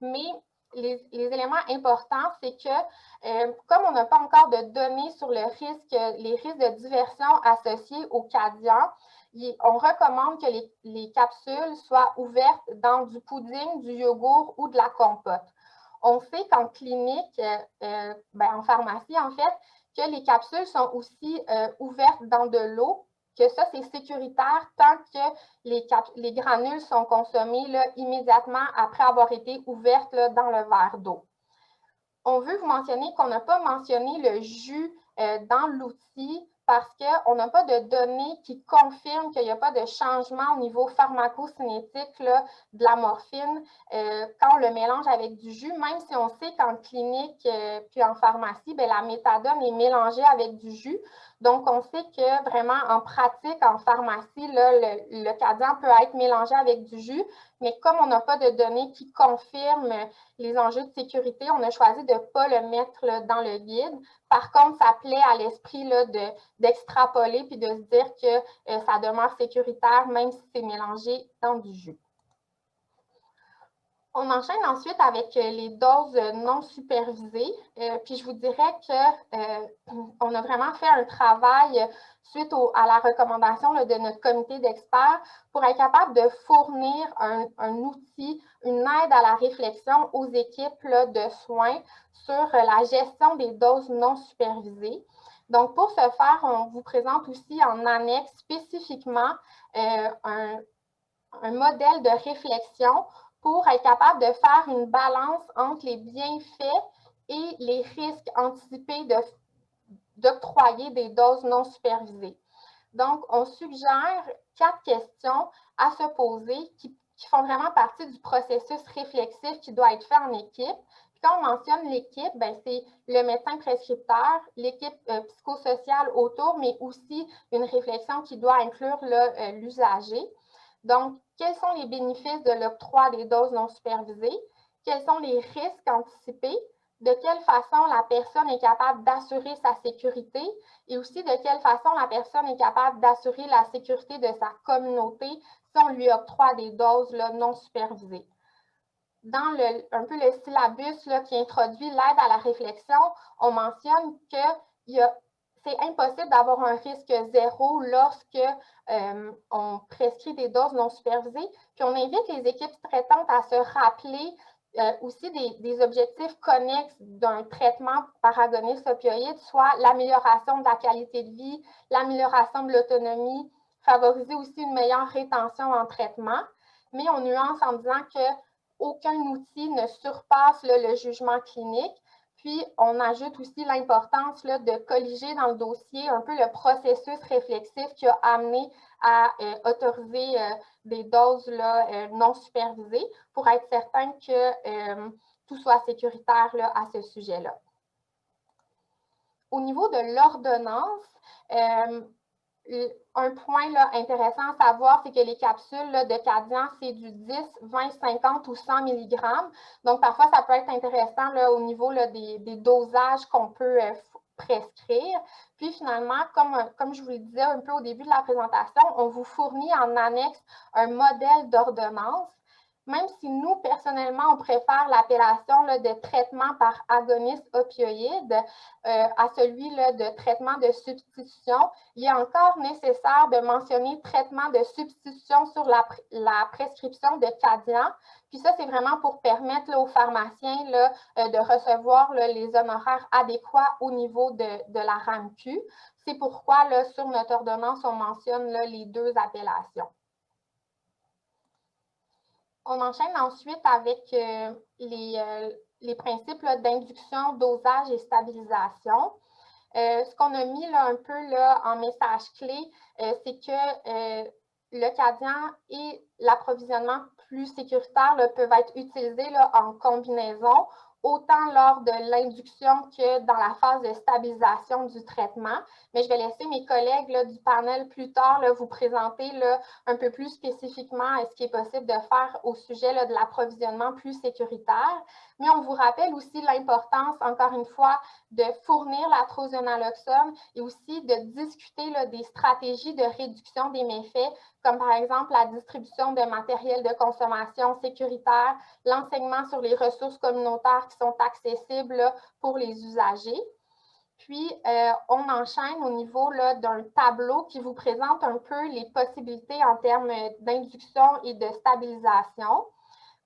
Mais les éléments importants, c'est que comme on n'a pas encore de données sur les risques de diversion associés au Cadian, on recommande que les capsules soient ouvertes dans du pudding, du yogourt ou de la compote. On sait qu'en clinique, en pharmacie, en fait, que les capsules sont aussi ouvertes dans de l'eau, que ça, c'est sécuritaire tant que les granules sont consommées immédiatement après avoir été ouvertes dans le verre d'eau. On veut vous mentionner qu'on n'a pas mentionné le jus dans l'outil parce qu'on n'a pas de données qui confirment qu'il n'y a pas de changement au niveau pharmacocinétique de la morphine quand on le mélange avec du jus, même si on sait qu'en clinique puis en pharmacie, la méthadone est mélangée avec du jus. Donc, on sait que vraiment en pratique, en pharmacie, le Cadian peut être mélangé avec du jus, mais comme on n'a pas de données qui confirment les enjeux de sécurité, on a choisi de ne pas le mettre dans le guide. Par contre, ça plaît à l'esprit d'extrapoler puis de se dire que ça demeure sécuritaire même si c'est mélangé dans du jus. On enchaîne ensuite avec les doses non supervisées. Puis je vous dirais qu'on a vraiment fait un travail suite à la recommandation de notre comité d'experts pour être capable de fournir un outil, une aide à la réflexion aux équipes de soins sur la gestion des doses non supervisées. Donc, pour ce faire, on vous présente aussi en annexe spécifiquement un modèle de réflexion pour être capable de faire une balance entre les bienfaits et les risques anticipés d'octroyer des doses non supervisées. Donc, on suggère 4 questions à se poser qui font vraiment partie du processus réflexif qui doit être fait en équipe. Puis quand on mentionne l'équipe, c'est le médecin prescripteur, l'équipe psychosociale autour, mais aussi une réflexion qui doit inclure l'usager. Donc, quels sont les bénéfices de l'octroi des doses non supervisées? Quels sont les risques anticipés? De quelle façon la personne est capable d'assurer sa sécurité et aussi de quelle façon la personne est capable d'assurer la sécurité de sa communauté si on lui octroie des doses non supervisées. Dans un peu le syllabus qui introduit l'aide à la réflexion, on mentionne que c'est impossible d'avoir un risque zéro lorsque on prescrit des doses non supervisées. Puis on invite les équipes traitantes à se rappeler aussi des objectifs connexes d'un traitement par agoniste opioïde, soit l'amélioration de la qualité de vie, l'amélioration de l'autonomie, favoriser aussi une meilleure rétention en traitement. Mais on nuance en disant qu'aucun outil ne surpasse le jugement clinique. Puis, on ajoute aussi l'importance de colliger dans le dossier un peu le processus réflexif qui a amené à autoriser des doses non supervisées pour être certain que tout soit sécuritaire à ce sujet-là. Au niveau de l'ordonnance, un point intéressant à savoir, c'est que les capsules de Cadian, c'est du 10, 20, 50 ou 100 mg. Donc, parfois, ça peut être intéressant au niveau des dosages qu'on peut prescrire. Puis, finalement, comme je vous le disais un peu au début de la présentation, on vous fournit en annexe un modèle d'ordonnance. Même si nous, personnellement, on préfère l'appellation de traitement par agoniste opioïde à celui de traitement de substitution, il est encore nécessaire de mentionner traitement de substitution sur la prescription de Cadian. Puis ça, c'est vraiment pour permettre aux pharmaciens de recevoir les honoraires adéquats au niveau de la RAMQ. C'est pourquoi sur notre ordonnance, on mentionne les deux appellations. On enchaîne ensuite avec les principes d'induction, dosage et stabilisation. Ce qu'on a mis un peu en message clé, c'est que le Cadian et l'approvisionnement plus sécuritaire peuvent être utilisés en combinaison, autant lors de l'induction que dans la phase de stabilisation du traitement. Mais je vais laisser mes collègues du panel plus tard vous présenter un peu plus spécifiquement ce qui est possible de faire au sujet de l'approvisionnement plus sécuritaire. Mais on vous rappelle aussi l'importance, encore une fois, de fournir la trosenaloxone et aussi de discuter des stratégies de réduction des méfaits, comme par exemple la distribution de matériel de consommation sécuritaire, l'enseignement sur les ressources communautaires qui sont accessibles pour les usagers. Puis, on enchaîne au niveau d'un tableau qui vous présente un peu les possibilités en termes d'induction et de stabilisation.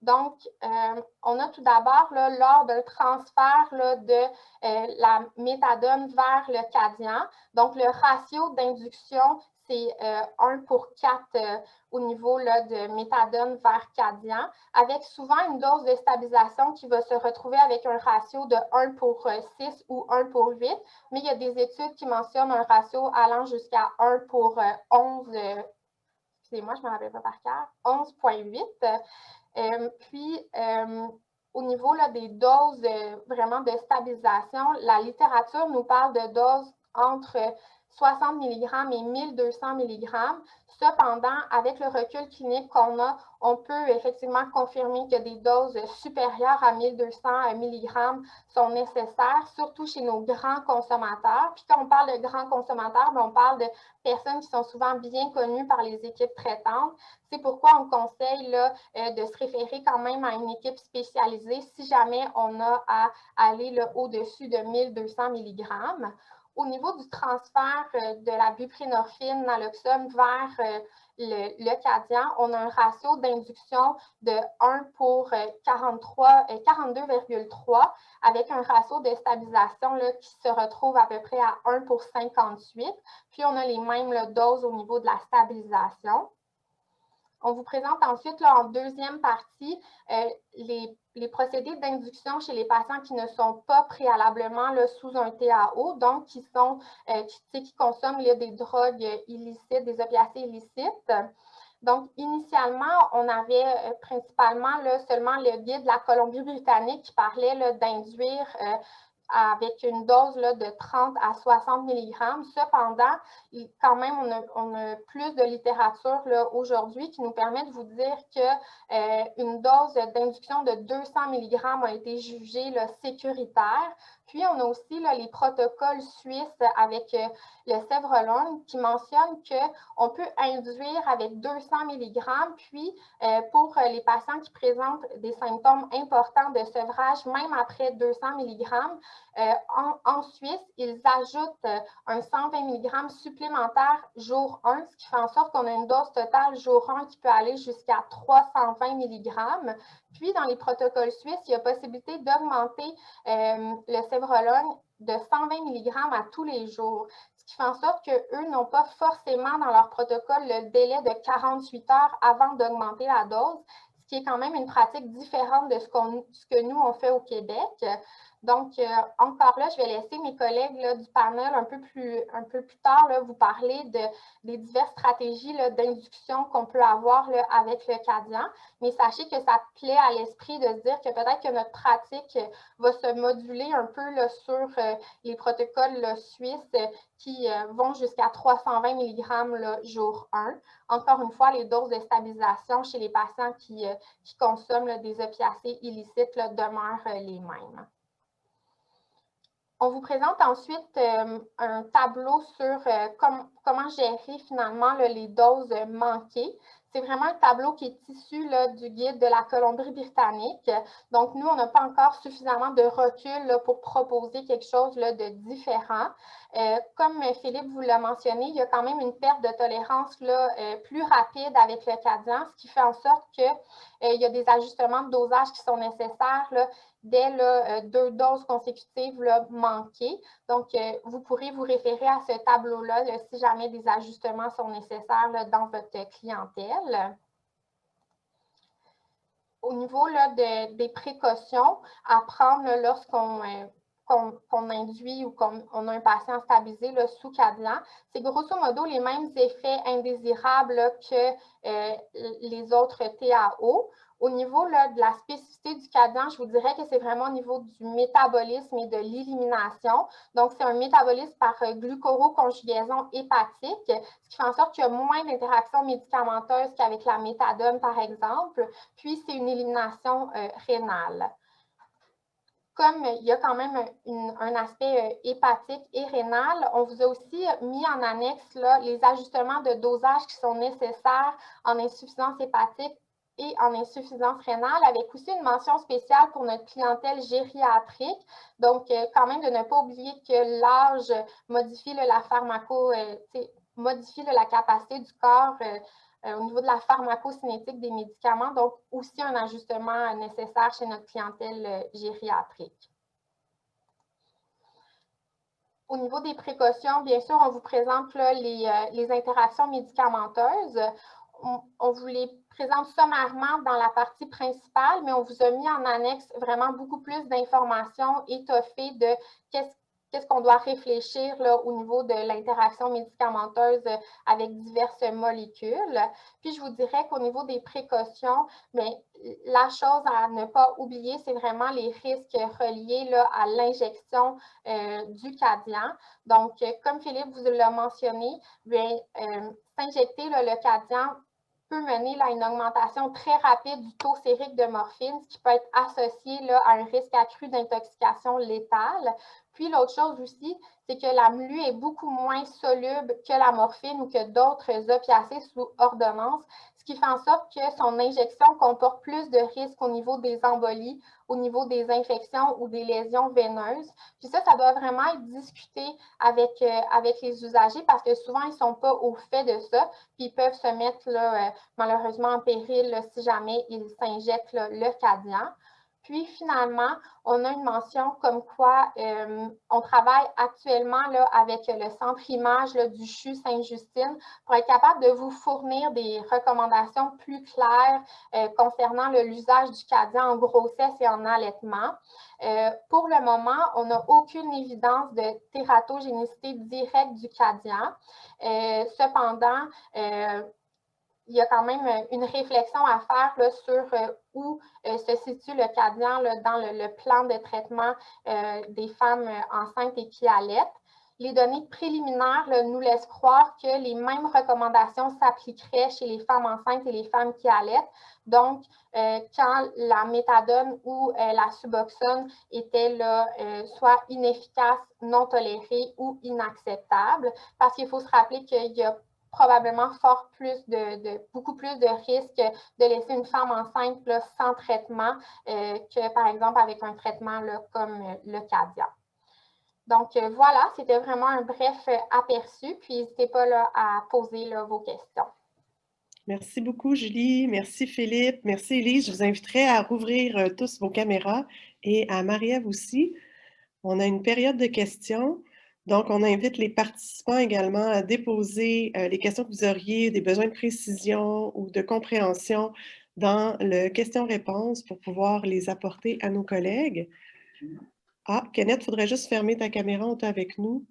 Donc, on a tout d'abord, lors d'un transfert de la méthadone vers le Cadian, donc le ratio d'induction, c'est 1 pour 4 au niveau de méthadone vers Cadian, avec souvent une dose de stabilisation qui va se retrouver avec un ratio de 1 pour 6 ou 1 pour 8, mais il y a des études qui mentionnent un ratio allant jusqu'à 1 pour 11, excusez-moi, je ne me rappelle pas par cœur, 11,8. Puis, au niveau des doses vraiment de stabilisation, la littérature nous parle de doses entre 60 mg et 1200 mg. Cependant, avec le recul clinique qu'on a, on peut effectivement confirmer que des doses supérieures à 1200 mg sont nécessaires, surtout chez nos grands consommateurs. Puis quand on parle de grands consommateurs, on parle de personnes qui sont souvent bien connues par les équipes traitantes. C'est pourquoi on conseille de se référer quand même à une équipe spécialisée si jamais on a à aller au-dessus de 1200 mg. Au niveau du transfert de la buprenorphine naloxone vers le Cadian, on a un ratio d'induction de 1 pour 42,3 avec un ratio de stabilisation qui se retrouve à peu près à 1 pour 58. Puis, on a les mêmes doses au niveau de la stabilisation. On vous présente ensuite, là, en deuxième partie, les procédés d'induction chez les patients qui ne sont pas préalablement là, sous un TAO, donc qui consomment là, des drogues illicites, des opiacés illicites. Donc, initialement, on avait principalement là, seulement le guide de la Colombie-Britannique qui parlait d'induire avec une dose là, de 30 à 60 mg. Cependant, quand même, on a plus de littérature aujourd'hui qui nous permet de vous dire qu'une dose d'induction de 200 mg a été jugée là, sécuritaire. Puis, on a aussi là, les protocoles suisses avec le Sevrolone qui mentionnent qu'on peut induire avec 200 mg. Puis, pour les patients qui présentent des symptômes importants de sevrage, même après 200 mg, en Suisse, ils ajoutent un 120 mg supplémentaire jour 1, ce qui fait en sorte qu'on a une dose totale jour 1 qui peut aller jusqu'à 320 mg. Puis, dans les protocoles suisses, il y a possibilité d'augmenter le Sevrolone de 120 mg à tous les jours, ce qui fait en sorte qu'eux n'ont pas forcément dans leur protocole le délai de 48 heures avant d'augmenter la dose, ce qui est quand même une pratique différente de ce que nous, on fait au Québec. Donc, encore là, je vais laisser mes collègues là, du panel un peu plus tard là, vous parler des diverses stratégies d'induction qu'on peut avoir là, avec le Cadian. Mais sachez que ça plaît à l'esprit de se dire que peut-être que notre pratique va se moduler un peu là, sur les protocoles là, suisses qui vont jusqu'à 320 mg là, jour 1. Encore une fois, les doses de stabilisation chez les patients qui consomment là, des opiacés illicites là, demeurent les mêmes. On vous présente ensuite un tableau sur comment gérer finalement là, les doses manquées. C'est vraiment un tableau qui est issu là, du guide de la Colombie-Britannique. Donc, nous, on n'a pas encore suffisamment de recul là, pour proposer quelque chose là, de différent. Comme Philippe vous l'a mentionné, il y a quand même une perte de tolérance là, plus rapide avec le Cadian, ce qui fait en sorte qu'il y a des ajustements de dosage qui sont nécessaires là, dès là, 2 doses consécutives là, manquées. Donc, vous pourrez vous référer à ce tableau-là là, si jamais des ajustements sont nécessaires là, dans votre clientèle. Au niveau là, des précautions à prendre lorsqu'on induit ou qu'on a un patient stabilisé là, sous Cadian, c'est grosso modo les mêmes effets indésirables là, que les autres TAO. Au niveau là, de la spécificité du Cadian, je vous dirais que c'est vraiment au niveau du métabolisme et de l'élimination. Donc, c'est un métabolisme par glucoroconjugaison hépatique, ce qui fait en sorte qu'il y a moins d'interactions médicamenteuses qu'avec la méthadone, par exemple. Puis, c'est une élimination rénale. Comme il y a quand même un aspect hépatique et rénal, on vous a aussi mis en annexe là, les ajustements de dosage qui sont nécessaires en insuffisance hépatique et en insuffisance rénale, avec aussi une mention spéciale pour notre clientèle gériatrique. Donc, quand même de ne pas oublier que l'âge modifie la modifie la capacité du corps au niveau de la pharmacocinétique des médicaments, donc aussi un ajustement nécessaire chez notre clientèle gériatrique. Au niveau des précautions, bien sûr, on vous présente là, les interactions médicamenteuses. On vous les présente sommairement dans la partie principale, mais on vous a mis en annexe vraiment beaucoup plus d'informations étoffées de qu'est-ce qu'on doit réfléchir là, au niveau de l'interaction médicamenteuse avec diverses molécules. Puis, je vous dirais qu'au niveau des précautions, mais la chose à ne pas oublier, c'est vraiment les risques reliés là, à l'injection du Cadian. Donc, comme Philippe vous l'a mentionné, s'injecter le Cadian peut mener là, à une augmentation très rapide du taux sérique de morphine, ce qui peut être associé là, à un risque accru d'intoxication létale. Puis l'autre chose aussi, c'est que la MLU est beaucoup moins soluble que la morphine ou que d'autres opiacés sous ordonnance, ce qui fait en sorte que son injection comporte plus de risques au niveau des embolies, au niveau des infections ou des lésions veineuses. Puis ça doit vraiment être discuté avec les usagers parce que souvent, ils ne sont pas au fait de ça, puis ils peuvent se mettre là, malheureusement en péril là, si jamais ils s'injectent le Cadian. Puis finalement, on a une mention comme quoi on travaille actuellement là, avec le centre image là, du CHU Sainte-Justine pour être capable de vous fournir des recommandations plus claires concernant l'usage du Cadian en grossesse et en allaitement. Pour le moment, on n'a aucune évidence de tératogénicité directe du Cadian. Cependant, il y a quand même une réflexion à faire là, sur où se situe le Cadian là, dans le plan de traitement des femmes enceintes et qui allaitent. Les données préliminaires là, nous laissent croire que les mêmes recommandations s'appliqueraient chez les femmes enceintes et les femmes qui allaitent. Donc, quand la méthadone ou la suboxone étaient là, soit inefficaces, non tolérées ou inacceptables, parce qu'il faut se rappeler qu'il y a probablement beaucoup plus de risques de laisser une femme enceinte là, sans traitement que, par exemple, avec un traitement là, comme le Cadian. Donc, voilà, c'était vraiment un bref aperçu, puis n'hésitez pas là, à poser là, vos questions. Merci beaucoup, Julie. Merci, Philippe. Merci, Élise. Je vous inviterai à rouvrir tous vos caméras et à Marie-Ève aussi. On a une période de questions. Donc, on invite les participants également à déposer les questions que vous auriez, des besoins de précision ou de compréhension dans le question-réponse pour pouvoir les apporter à nos collègues. Ah, Kenneth, il faudrait juste fermer ta caméra, on est avec nous.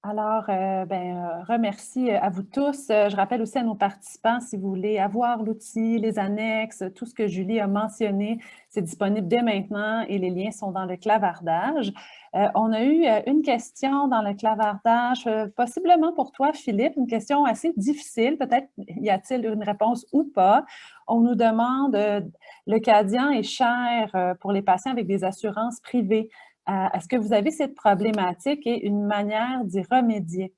Alors, remercie à vous tous. Je rappelle aussi à nos participants, si vous voulez avoir l'outil, les annexes, tout ce que Julie a mentionné, c'est disponible dès maintenant et les liens sont dans le clavardage. On a eu une question dans le clavardage, possiblement pour toi, Philippe, une question assez difficile. Peut-être y a-t-il une réponse ou pas. On nous demande, le Cadian est cher pour les patients avec des assurances privées. Est-ce que vous avez cette problématique et une manière d'y remédier?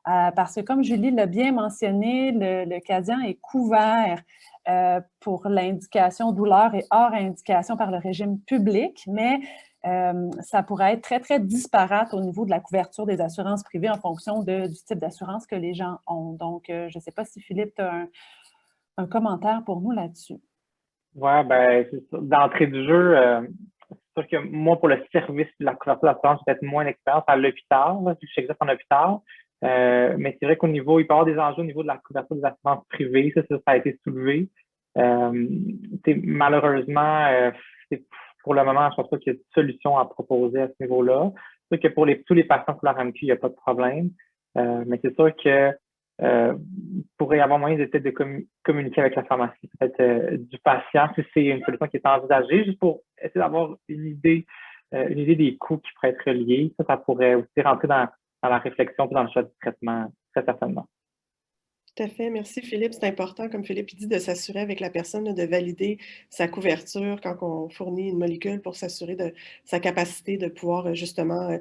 Parce que comme Julie l'a bien mentionné, le Cadian est couvert pour l'indication douleur et hors indication par le régime public, mais ça pourrait être très, très disparate au niveau de la couverture des assurances privées en fonction du type d'assurance que les gens ont. Donc, je ne sais pas si Philippe, tu as un commentaire pour nous là-dessus. Oui, ben, d'entrée du jeu, c'est sûr que moi, pour le service de la couverture d'assurance, j'ai peut-être moins d'expérience à l'hôpital, vu que j'exerce en hôpital. Mais c'est vrai qu'au niveau, il peut y avoir des enjeux au niveau de la couverture des assurances privées. Ça a été soulevé. Malheureusement, pour le moment, je pense pas qu'il y ait de solution à proposer à ce niveau-là. C'est sûr que pour tous les patients pour la RAMQ, il n'y a pas de problème. Mais c'est sûr que il pourrait y avoir moyen de peut-être de communiquer avec la pharmacie, peut-être du patient, si c'est une solution qui est envisagée, juste pour essayer d'avoir une idée des coûts qui pourraient être liés. Ça pourrait aussi rentrer dans la réflexion et dans le choix du traitement, très certainement. Tout à fait. Merci, Philippe. C'est important, comme Philippe dit, de s'assurer avec la personne de valider sa couverture quand on fournit une molécule pour s'assurer de sa capacité de pouvoir justement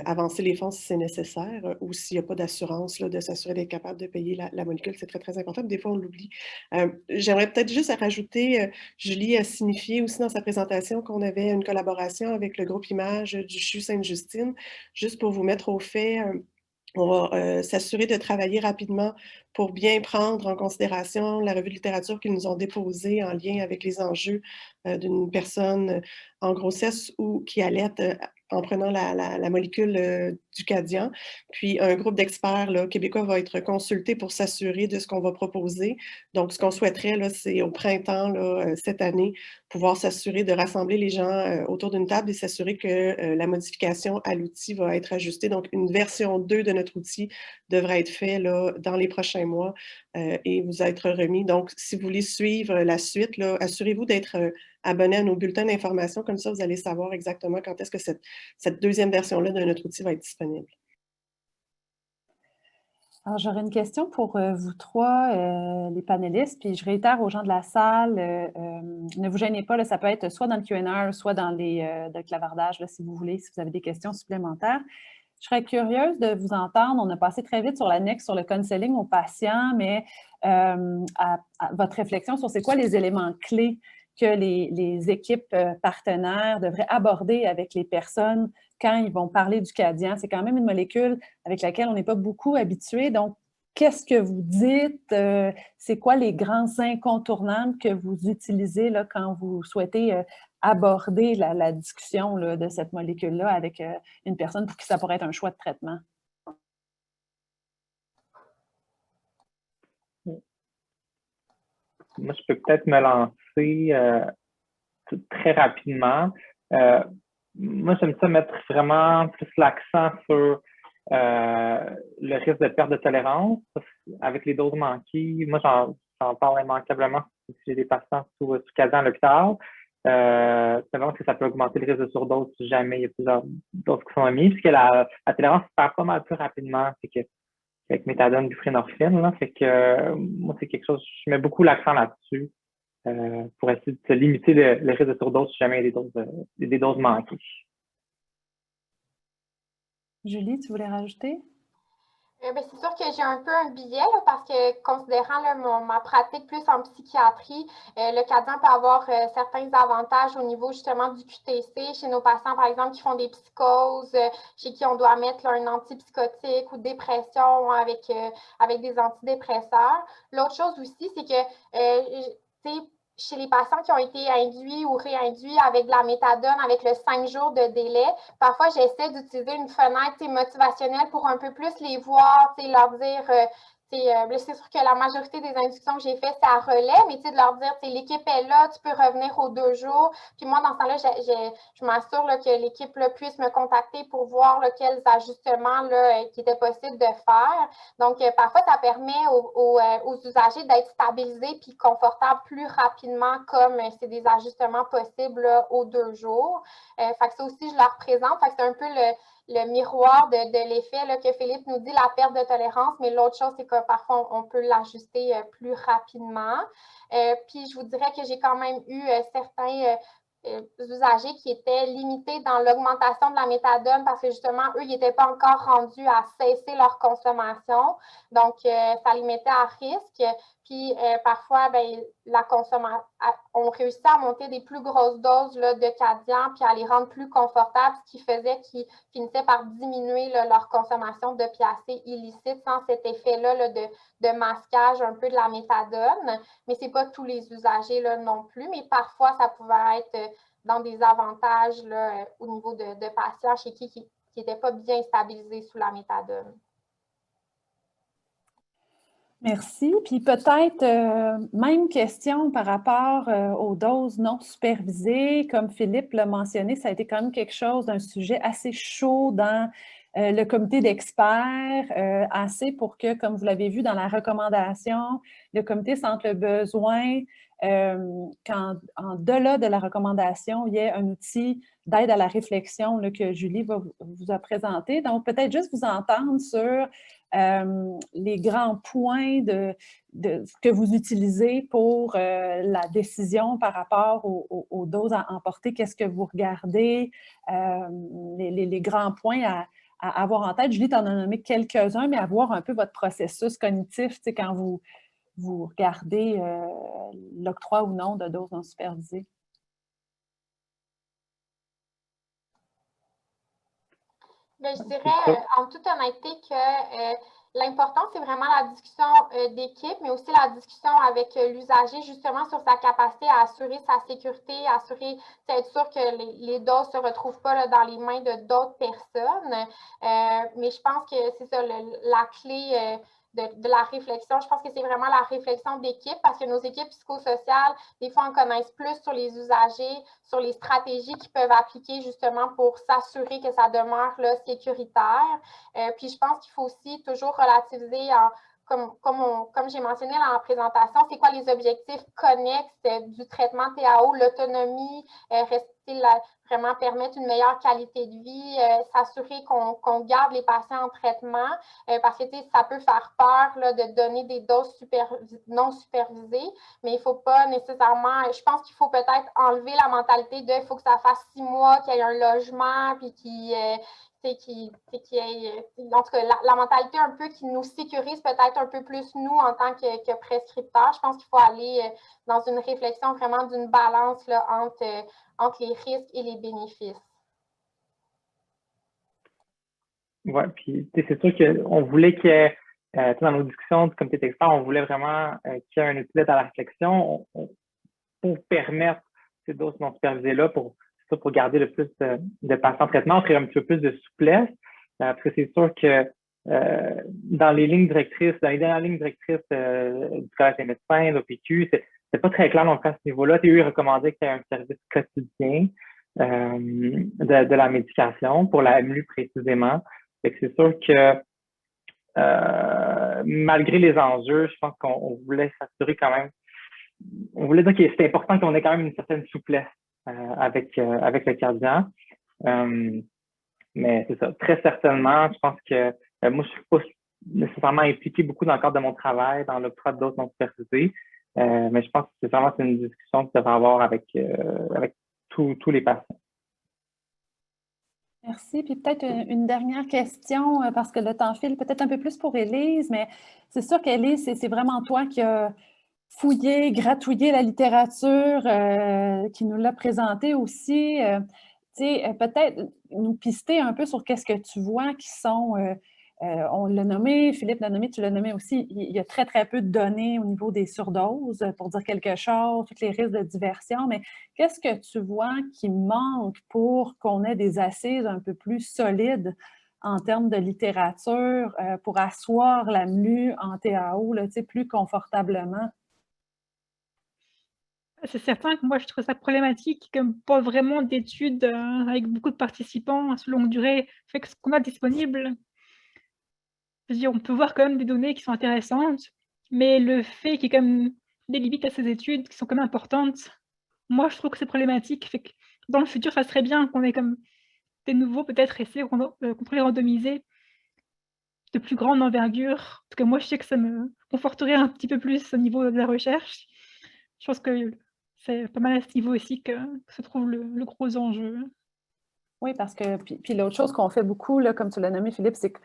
avancer les fonds si c'est nécessaire ou s'il n'y a pas d'assurance, de s'assurer d'être capable de payer la molécule. C'est très, très important. Des fois, on l'oublie. J'aimerais peut-être juste rajouter, Julie a signifié aussi dans sa présentation qu'on avait une collaboration avec le groupe Image du CHU Sainte-Justine, juste pour vous mettre au fait. On va s'assurer de travailler rapidement pour bien prendre en considération la revue de littérature qu'ils nous ont déposée en lien avec les enjeux d'une personne en grossesse ou qui allaite en prenant la molécule du Cadian. Puis un groupe d'experts québécois va être consulté pour s'assurer de ce qu'on va proposer. Donc, ce qu'on souhaiterait, c'est au printemps cette année, pouvoir s'assurer de rassembler les gens autour d'une table et s'assurer que la modification à l'outil va être ajustée. Donc, une version 2 de notre outil devrait être faite dans les prochains mois et vous être remis. Donc, si vous voulez suivre la suite, assurez-vous d'être abonné à nos bulletins d'information. Comme ça, vous allez savoir exactement quand est-ce que cette deuxième version-là de notre outil va être disponible. Alors, j'aurais une question pour vous trois, les panélistes, puis je réitère aux gens de la salle, ne vous gênez pas, là, ça peut être soit dans le Q&A, soit dans le clavardage, là, si vous voulez, si vous avez des questions supplémentaires. Je serais curieuse de vous entendre. On a passé très vite sur l'annexe sur le counseling aux patients, mais à votre réflexion sur c'est quoi les éléments clés que les équipes partenaires devraient aborder avec les personnes quand ils vont parler du Cadian. C'est quand même une molécule avec laquelle on n'est pas beaucoup habitué. Donc, qu'est-ce que vous dites? C'est quoi les grands incontournables que vous utilisez là, quand vous souhaitez aborder la discussion là, de cette molécule-là avec une personne pour qui ça pourrait être un choix de traitement? Moi, je peux peut-être me lancer très rapidement. Moi, j'aime ça mettre vraiment plus l'accent sur le risque de perte de tolérance avec les doses manquées. Moi, j'en parle immanquablement si j'ai des patients sous Cadian à l'hôpital. Simplement que ça peut augmenter le risque de surdose si jamais il y a plusieurs doses qui sont émises, puisque la tolérance se perd pas mal plus rapidement avec méthadone, buprenorphine. Là, fait que moi, c'est quelque chose, je mets beaucoup l'accent là-dessus pour essayer de limiter le risque de surdose si jamais il y a des doses manquées. Julie, tu voulais rajouter? C'est sûr que j'ai un peu un biais là, parce que considérant là, ma pratique plus en psychiatrie, le Cadian peut avoir certains avantages au niveau justement du QTC chez nos patients, par exemple, qui font des psychoses, chez qui on doit mettre là, un antipsychotique ou dépression avec des antidépresseurs. L'autre chose aussi, c'est que chez les patients qui ont été induits ou réinduits avec de la méthadone, avec le 5 jours de délai, parfois, j'essaie d'utiliser une fenêtre motivationnelle pour un peu plus les voir, leur dire, c'est sûr que la majorité des inductions que j'ai faites, c'est à relais, mais de leur dire, l'équipe est là, tu peux revenir aux 2 jours. Puis moi, dans ce temps-là, je m'assure que l'équipe puisse me contacter pour voir quels ajustements là, qui étaient possibles de faire. Donc, parfois, ça permet aux usagers d'être stabilisés puis confortables plus rapidement, comme c'est des ajustements possibles là, aux 2 jours. Fait que ça aussi, je leur présente. Fait que c'est un peu le miroir de l'effet que Philippe nous dit, la perte de tolérance, mais l'autre chose, c'est que parfois, on peut l'ajuster plus rapidement. Puis, je vous dirais que j'ai quand même eu certains usagers qui étaient limités dans l'augmentation de la méthadone parce que justement, eux, ils n'étaient pas encore rendus à cesser leur consommation. Donc, ça les mettait à risque. Puis, parfois, on réussit à monter des plus grosses doses là, de Cadian puis à les rendre plus confortables, ce qui faisait qu'ils finissaient par diminuer là, leur consommation d'opiacés illicites sans cet effet-là là, de masquage un peu de la méthadone. Mais ce n'est pas tous les usagers là, non plus, mais parfois, ça pouvait être dans des avantages là, au niveau de patients chez qui n'étaient pas bien stabilisés sous la méthadone. Merci. Puis peut-être même question par rapport aux doses non supervisées. Comme Philippe l'a mentionné, ça a été quand même quelque chose d'un sujet assez chaud dans le comité d'experts, assez pour que, comme vous l'avez vu dans la recommandation, le comité sente le besoin qu'en delà de la recommandation, il y ait un outil d'aide à la réflexion là, que Julie vous a présenté. Donc, peut-être juste vous entendre sur les grands points que vous utilisez pour la décision par rapport aux doses à emporter. Qu'est-ce que vous regardez? Les grands points à avoir en tête. Julie, tu en as nommé quelques-uns, mais à voir un peu votre processus cognitif quand vous regardez l'octroi ou non de doses non supervisées. Bien, je dirais en toute honnêteté que l'important, c'est vraiment la discussion d'équipe, mais aussi la discussion avec l'usager, justement, sur sa capacité à assurer sa sécurité, être sûr que les doses ne se retrouvent pas là, dans les mains de d'autres personnes. Mais je pense que c'est ça, la clé de la réflexion. Je pense que c'est vraiment la réflexion d'équipe parce que nos équipes psychosociales, des fois, en connaissent plus sur les usagers, sur les stratégies qu'ils peuvent appliquer justement pour s'assurer que ça demeure là, sécuritaire. Puis je pense qu'il faut aussi toujours relativiser comme j'ai mentionné dans la présentation, c'est quoi les objectifs connexes du traitement TAO, l'autonomie, vraiment permettre une meilleure qualité de vie, s'assurer qu'on garde les patients en traitement, parce que ça peut faire peur là, de donner des doses non supervisées, mais il ne faut pas nécessairement, je pense qu'il faut peut-être enlever la mentalité de il faut que ça fasse 6 mois, qu'il y ait un logement, puis en tout cas, la mentalité un peu qui nous sécurise peut-être un peu plus nous en tant que prescripteurs. Je pense qu'il faut aller dans une réflexion vraiment d'une balance là, entre les risques et les bénéfices. Oui, puis c'est sûr qu'on voulait qu'il y ait dans nos discussions du comité d'experts, on voulait vraiment qu'il y ait un outil d'aide à la réflexion pour permettre ces doses non supervisées-là pour garder le plus de patients en traitement, offrir un petit peu plus de souplesse, parce que c'est sûr que dans les dernières lignes directrices du Collège des médecins, l'OPQ, c'est pas très clair non plus à ce niveau-là. TU recommandait qu'il y ait un service quotidien de la médication pour la MLU précisément. C'est sûr que malgré les enjeux, je pense qu'on voulait s'assurer quand même, on voulait dire que c'était important qu'on ait quand même une certaine souplesse avec le cardian. Mais c'est ça, très certainement, je pense que moi, je ne suis pas nécessairement impliqué beaucoup dans le cadre de mon travail, dans l'octroi de doses non supervisées, mais je pense que c'est vraiment une discussion que tu devrais avoir avec tous les patients. Merci. Puis peut-être une dernière question, parce que le temps file, peut-être un peu plus pour Élise, mais c'est sûr qu'Élise, c'est vraiment toi qui as fouillé, gratouillé la littérature, qui nous l'a présentée aussi. Peut-être nous pister un peu sur qu'est-ce que tu vois qui sont, on l'a nommé, Philippe l'a nommé, tu l'as nommé aussi, il y a très, très peu de données au niveau des surdoses, pour dire quelque chose, tous les risques de diversion, mais qu'est-ce que tu vois qui manque pour qu'on ait des assises un peu plus solides en termes de littérature pour asseoir la MLU en TAO là, plus confortablement? C'est certain que moi, je trouve ça problématique, comme pas vraiment d'études avec beaucoup de participants sur longue durée, fait que ce qu'on a disponible, je veux dire, on peut voir quand même des données qui sont intéressantes, mais le fait qu'il y ait quand même des limites à ces études qui sont quand même importantes, moi, je trouve que c'est problématique. Fait que dans le futur, ça serait bien qu'on ait comme des nouveaux peut-être essais qu'on pourrait randomiser de plus grande envergure. En tout cas, moi, je sais que ça me conforterait un petit peu plus au niveau de la recherche. Je pense que c'est pas mal à ce niveau aussi que se trouve le gros enjeu. Oui, parce que, puis l'autre chose qu'on fait beaucoup, là, comme tu l'as nommé, Philippe, c'est que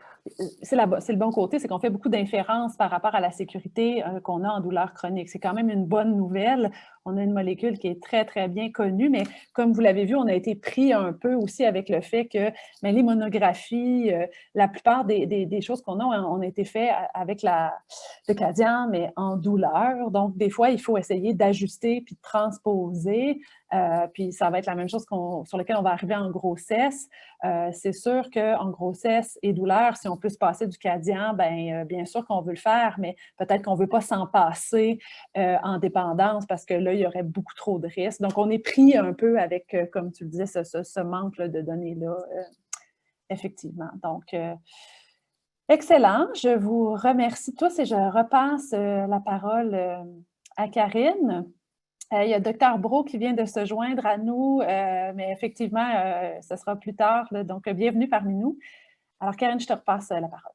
c'est le bon côté, c'est qu'on fait beaucoup d'inférences par rapport à la sécurité qu'on a en douleur chronique. C'est quand même une bonne nouvelle. On a une molécule qui est très, très bien connue, mais comme vous l'avez vu, on a été pris un peu aussi avec le fait que les monographies, la plupart des choses qu'on a, on a été fait avec le Cadian, mais en douleur. Donc, des fois, il faut essayer d'ajuster puis de transposer. Puis ça va être la même chose sur laquelle on va arriver en grossesse. C'est sûr qu'en grossesse et douleur, si on peut se passer du Cadian, bien sûr qu'on veut le faire, mais peut-être qu'on ne veut pas s'en passer en dépendance parce que là, il y aurait beaucoup trop de risques. Donc, on est pris un peu avec, comme tu le disais, ce manque là, de données-là, effectivement. Donc, excellent. Je vous remercie tous et je repasse la parole à Karine. Il y a Dr Brault qui vient de se joindre à nous, mais effectivement, ce sera plus tard. Là, donc, bienvenue parmi nous. Alors, Karine, je te repasse la parole.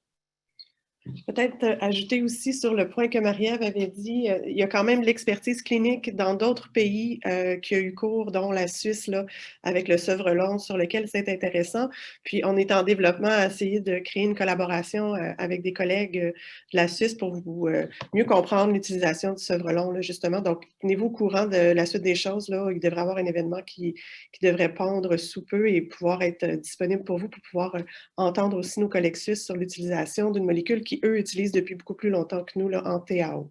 Peut-être ajouter aussi sur le point que Marie-Ève avait dit, il y a quand même l'expertise clinique dans d'autres pays qui a eu cours, dont la Suisse, là, avec le Sevre-Long, sur lequel c'est intéressant. Puis, on est en développement à essayer de créer une collaboration avec des collègues de la Suisse pour vous mieux comprendre l'utilisation du Sevre-Long, là, justement. Donc, tenez-vous au courant de la suite des choses. Là. Il devrait y avoir un événement qui devrait pondre sous peu et pouvoir être disponible pour vous, pour pouvoir entendre aussi nos collègues suisses sur l'utilisation d'une molécule qui, eux, utilisent depuis beaucoup plus longtemps que nous là, en TAO.